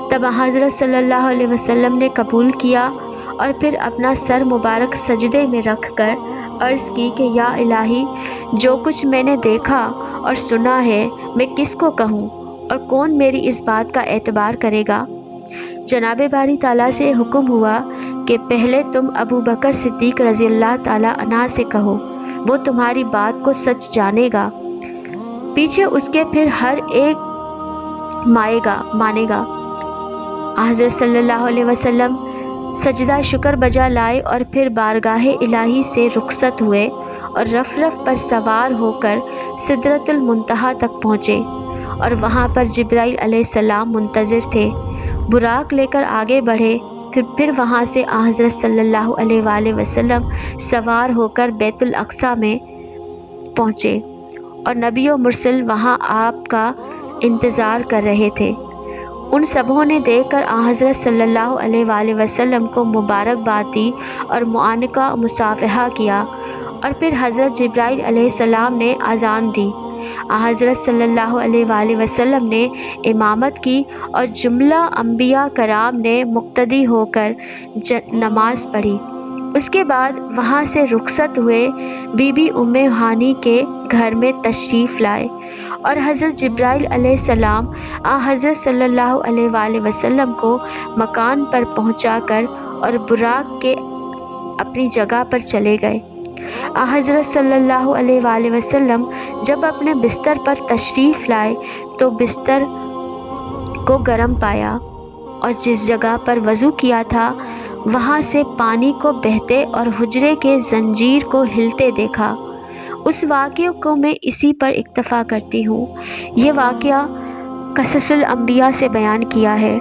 تب حضرت صلی اللہ علیہ وسلم نے قبول کیا اور پھر اپنا سر مبارک سجدے میں رکھ کر عرض کی کہ یا الہی، جو کچھ میں نے دیکھا اور سنا ہے میں کس کو کہوں اور کون میری اس بات کا اعتبار کرے گا۔ جناب باری تعالیٰ سے حکم ہوا کہ پہلے تم ابو بکر صدیق رضی اللہ تعالیٰ عنہ سے کہو، وہ تمہاری بات کو سچ جانے گا، پیچھے اس کے پھر ہر ایک مانے گا۔ حضرت صلی اللہ علیہ وسلم سجدہ شکر بجا لائے اور پھر بارگاہ الہی سے رخصت ہوئے اور رف پر سوار ہو کر سدرۃ المنتہا تک پہنچے، اور وہاں پر جبرائیل علیہ السلام منتظر تھے۔ براق لے کر آگے بڑھے، پھر وہاں سے حضرت صلی اللہ علیہ وآلہ وسلم سوار ہو کر بیت الاقصیٰ میں پہنچے، اور نبی و مرسل وہاں آپ کا انتظار کر رہے تھے۔ ان سبوں نے دیکھ کر حضرت صلی اللہ علیہ وآلہ وسلم کو مبارکباد دی اور معانقہ مصافحہ کیا، اور پھر حضرت جبرائیل علیہ السلام نے اذان دی۔ حضرت صلی اللہ علیہ وآلہ وسلم نے امامت کی اور جملہ انبیاء کرام نے مقتدی ہو کر نماز پڑھی۔ اس کے بعد وہاں سے رخصت ہوئے، بی بی ام ہانی کے گھر میں تشریف لائے، اور حضرت جبرائیل علیہ السلام حضرت صلی اللہ علیہ وآلہ وسلم کو مکان پر پہنچا کر اور براق کے اپنی جگہ پر چلے گئے۔ حضرت صلی اللہ علیہ وآلہ وسلم جب اپنے بستر پر تشریف لائے تو بستر کو گرم پایا، اور جس جگہ پر وضو کیا تھا وہاں سے پانی کو بہتے اور حجرے کے زنجیر کو ہلتے دیکھا۔ اس واقعے کو میں اسی پر اکتفا کرتی ہوں۔ یہ واقعہ قصص الانبیاء سے بیان کیا ہے۔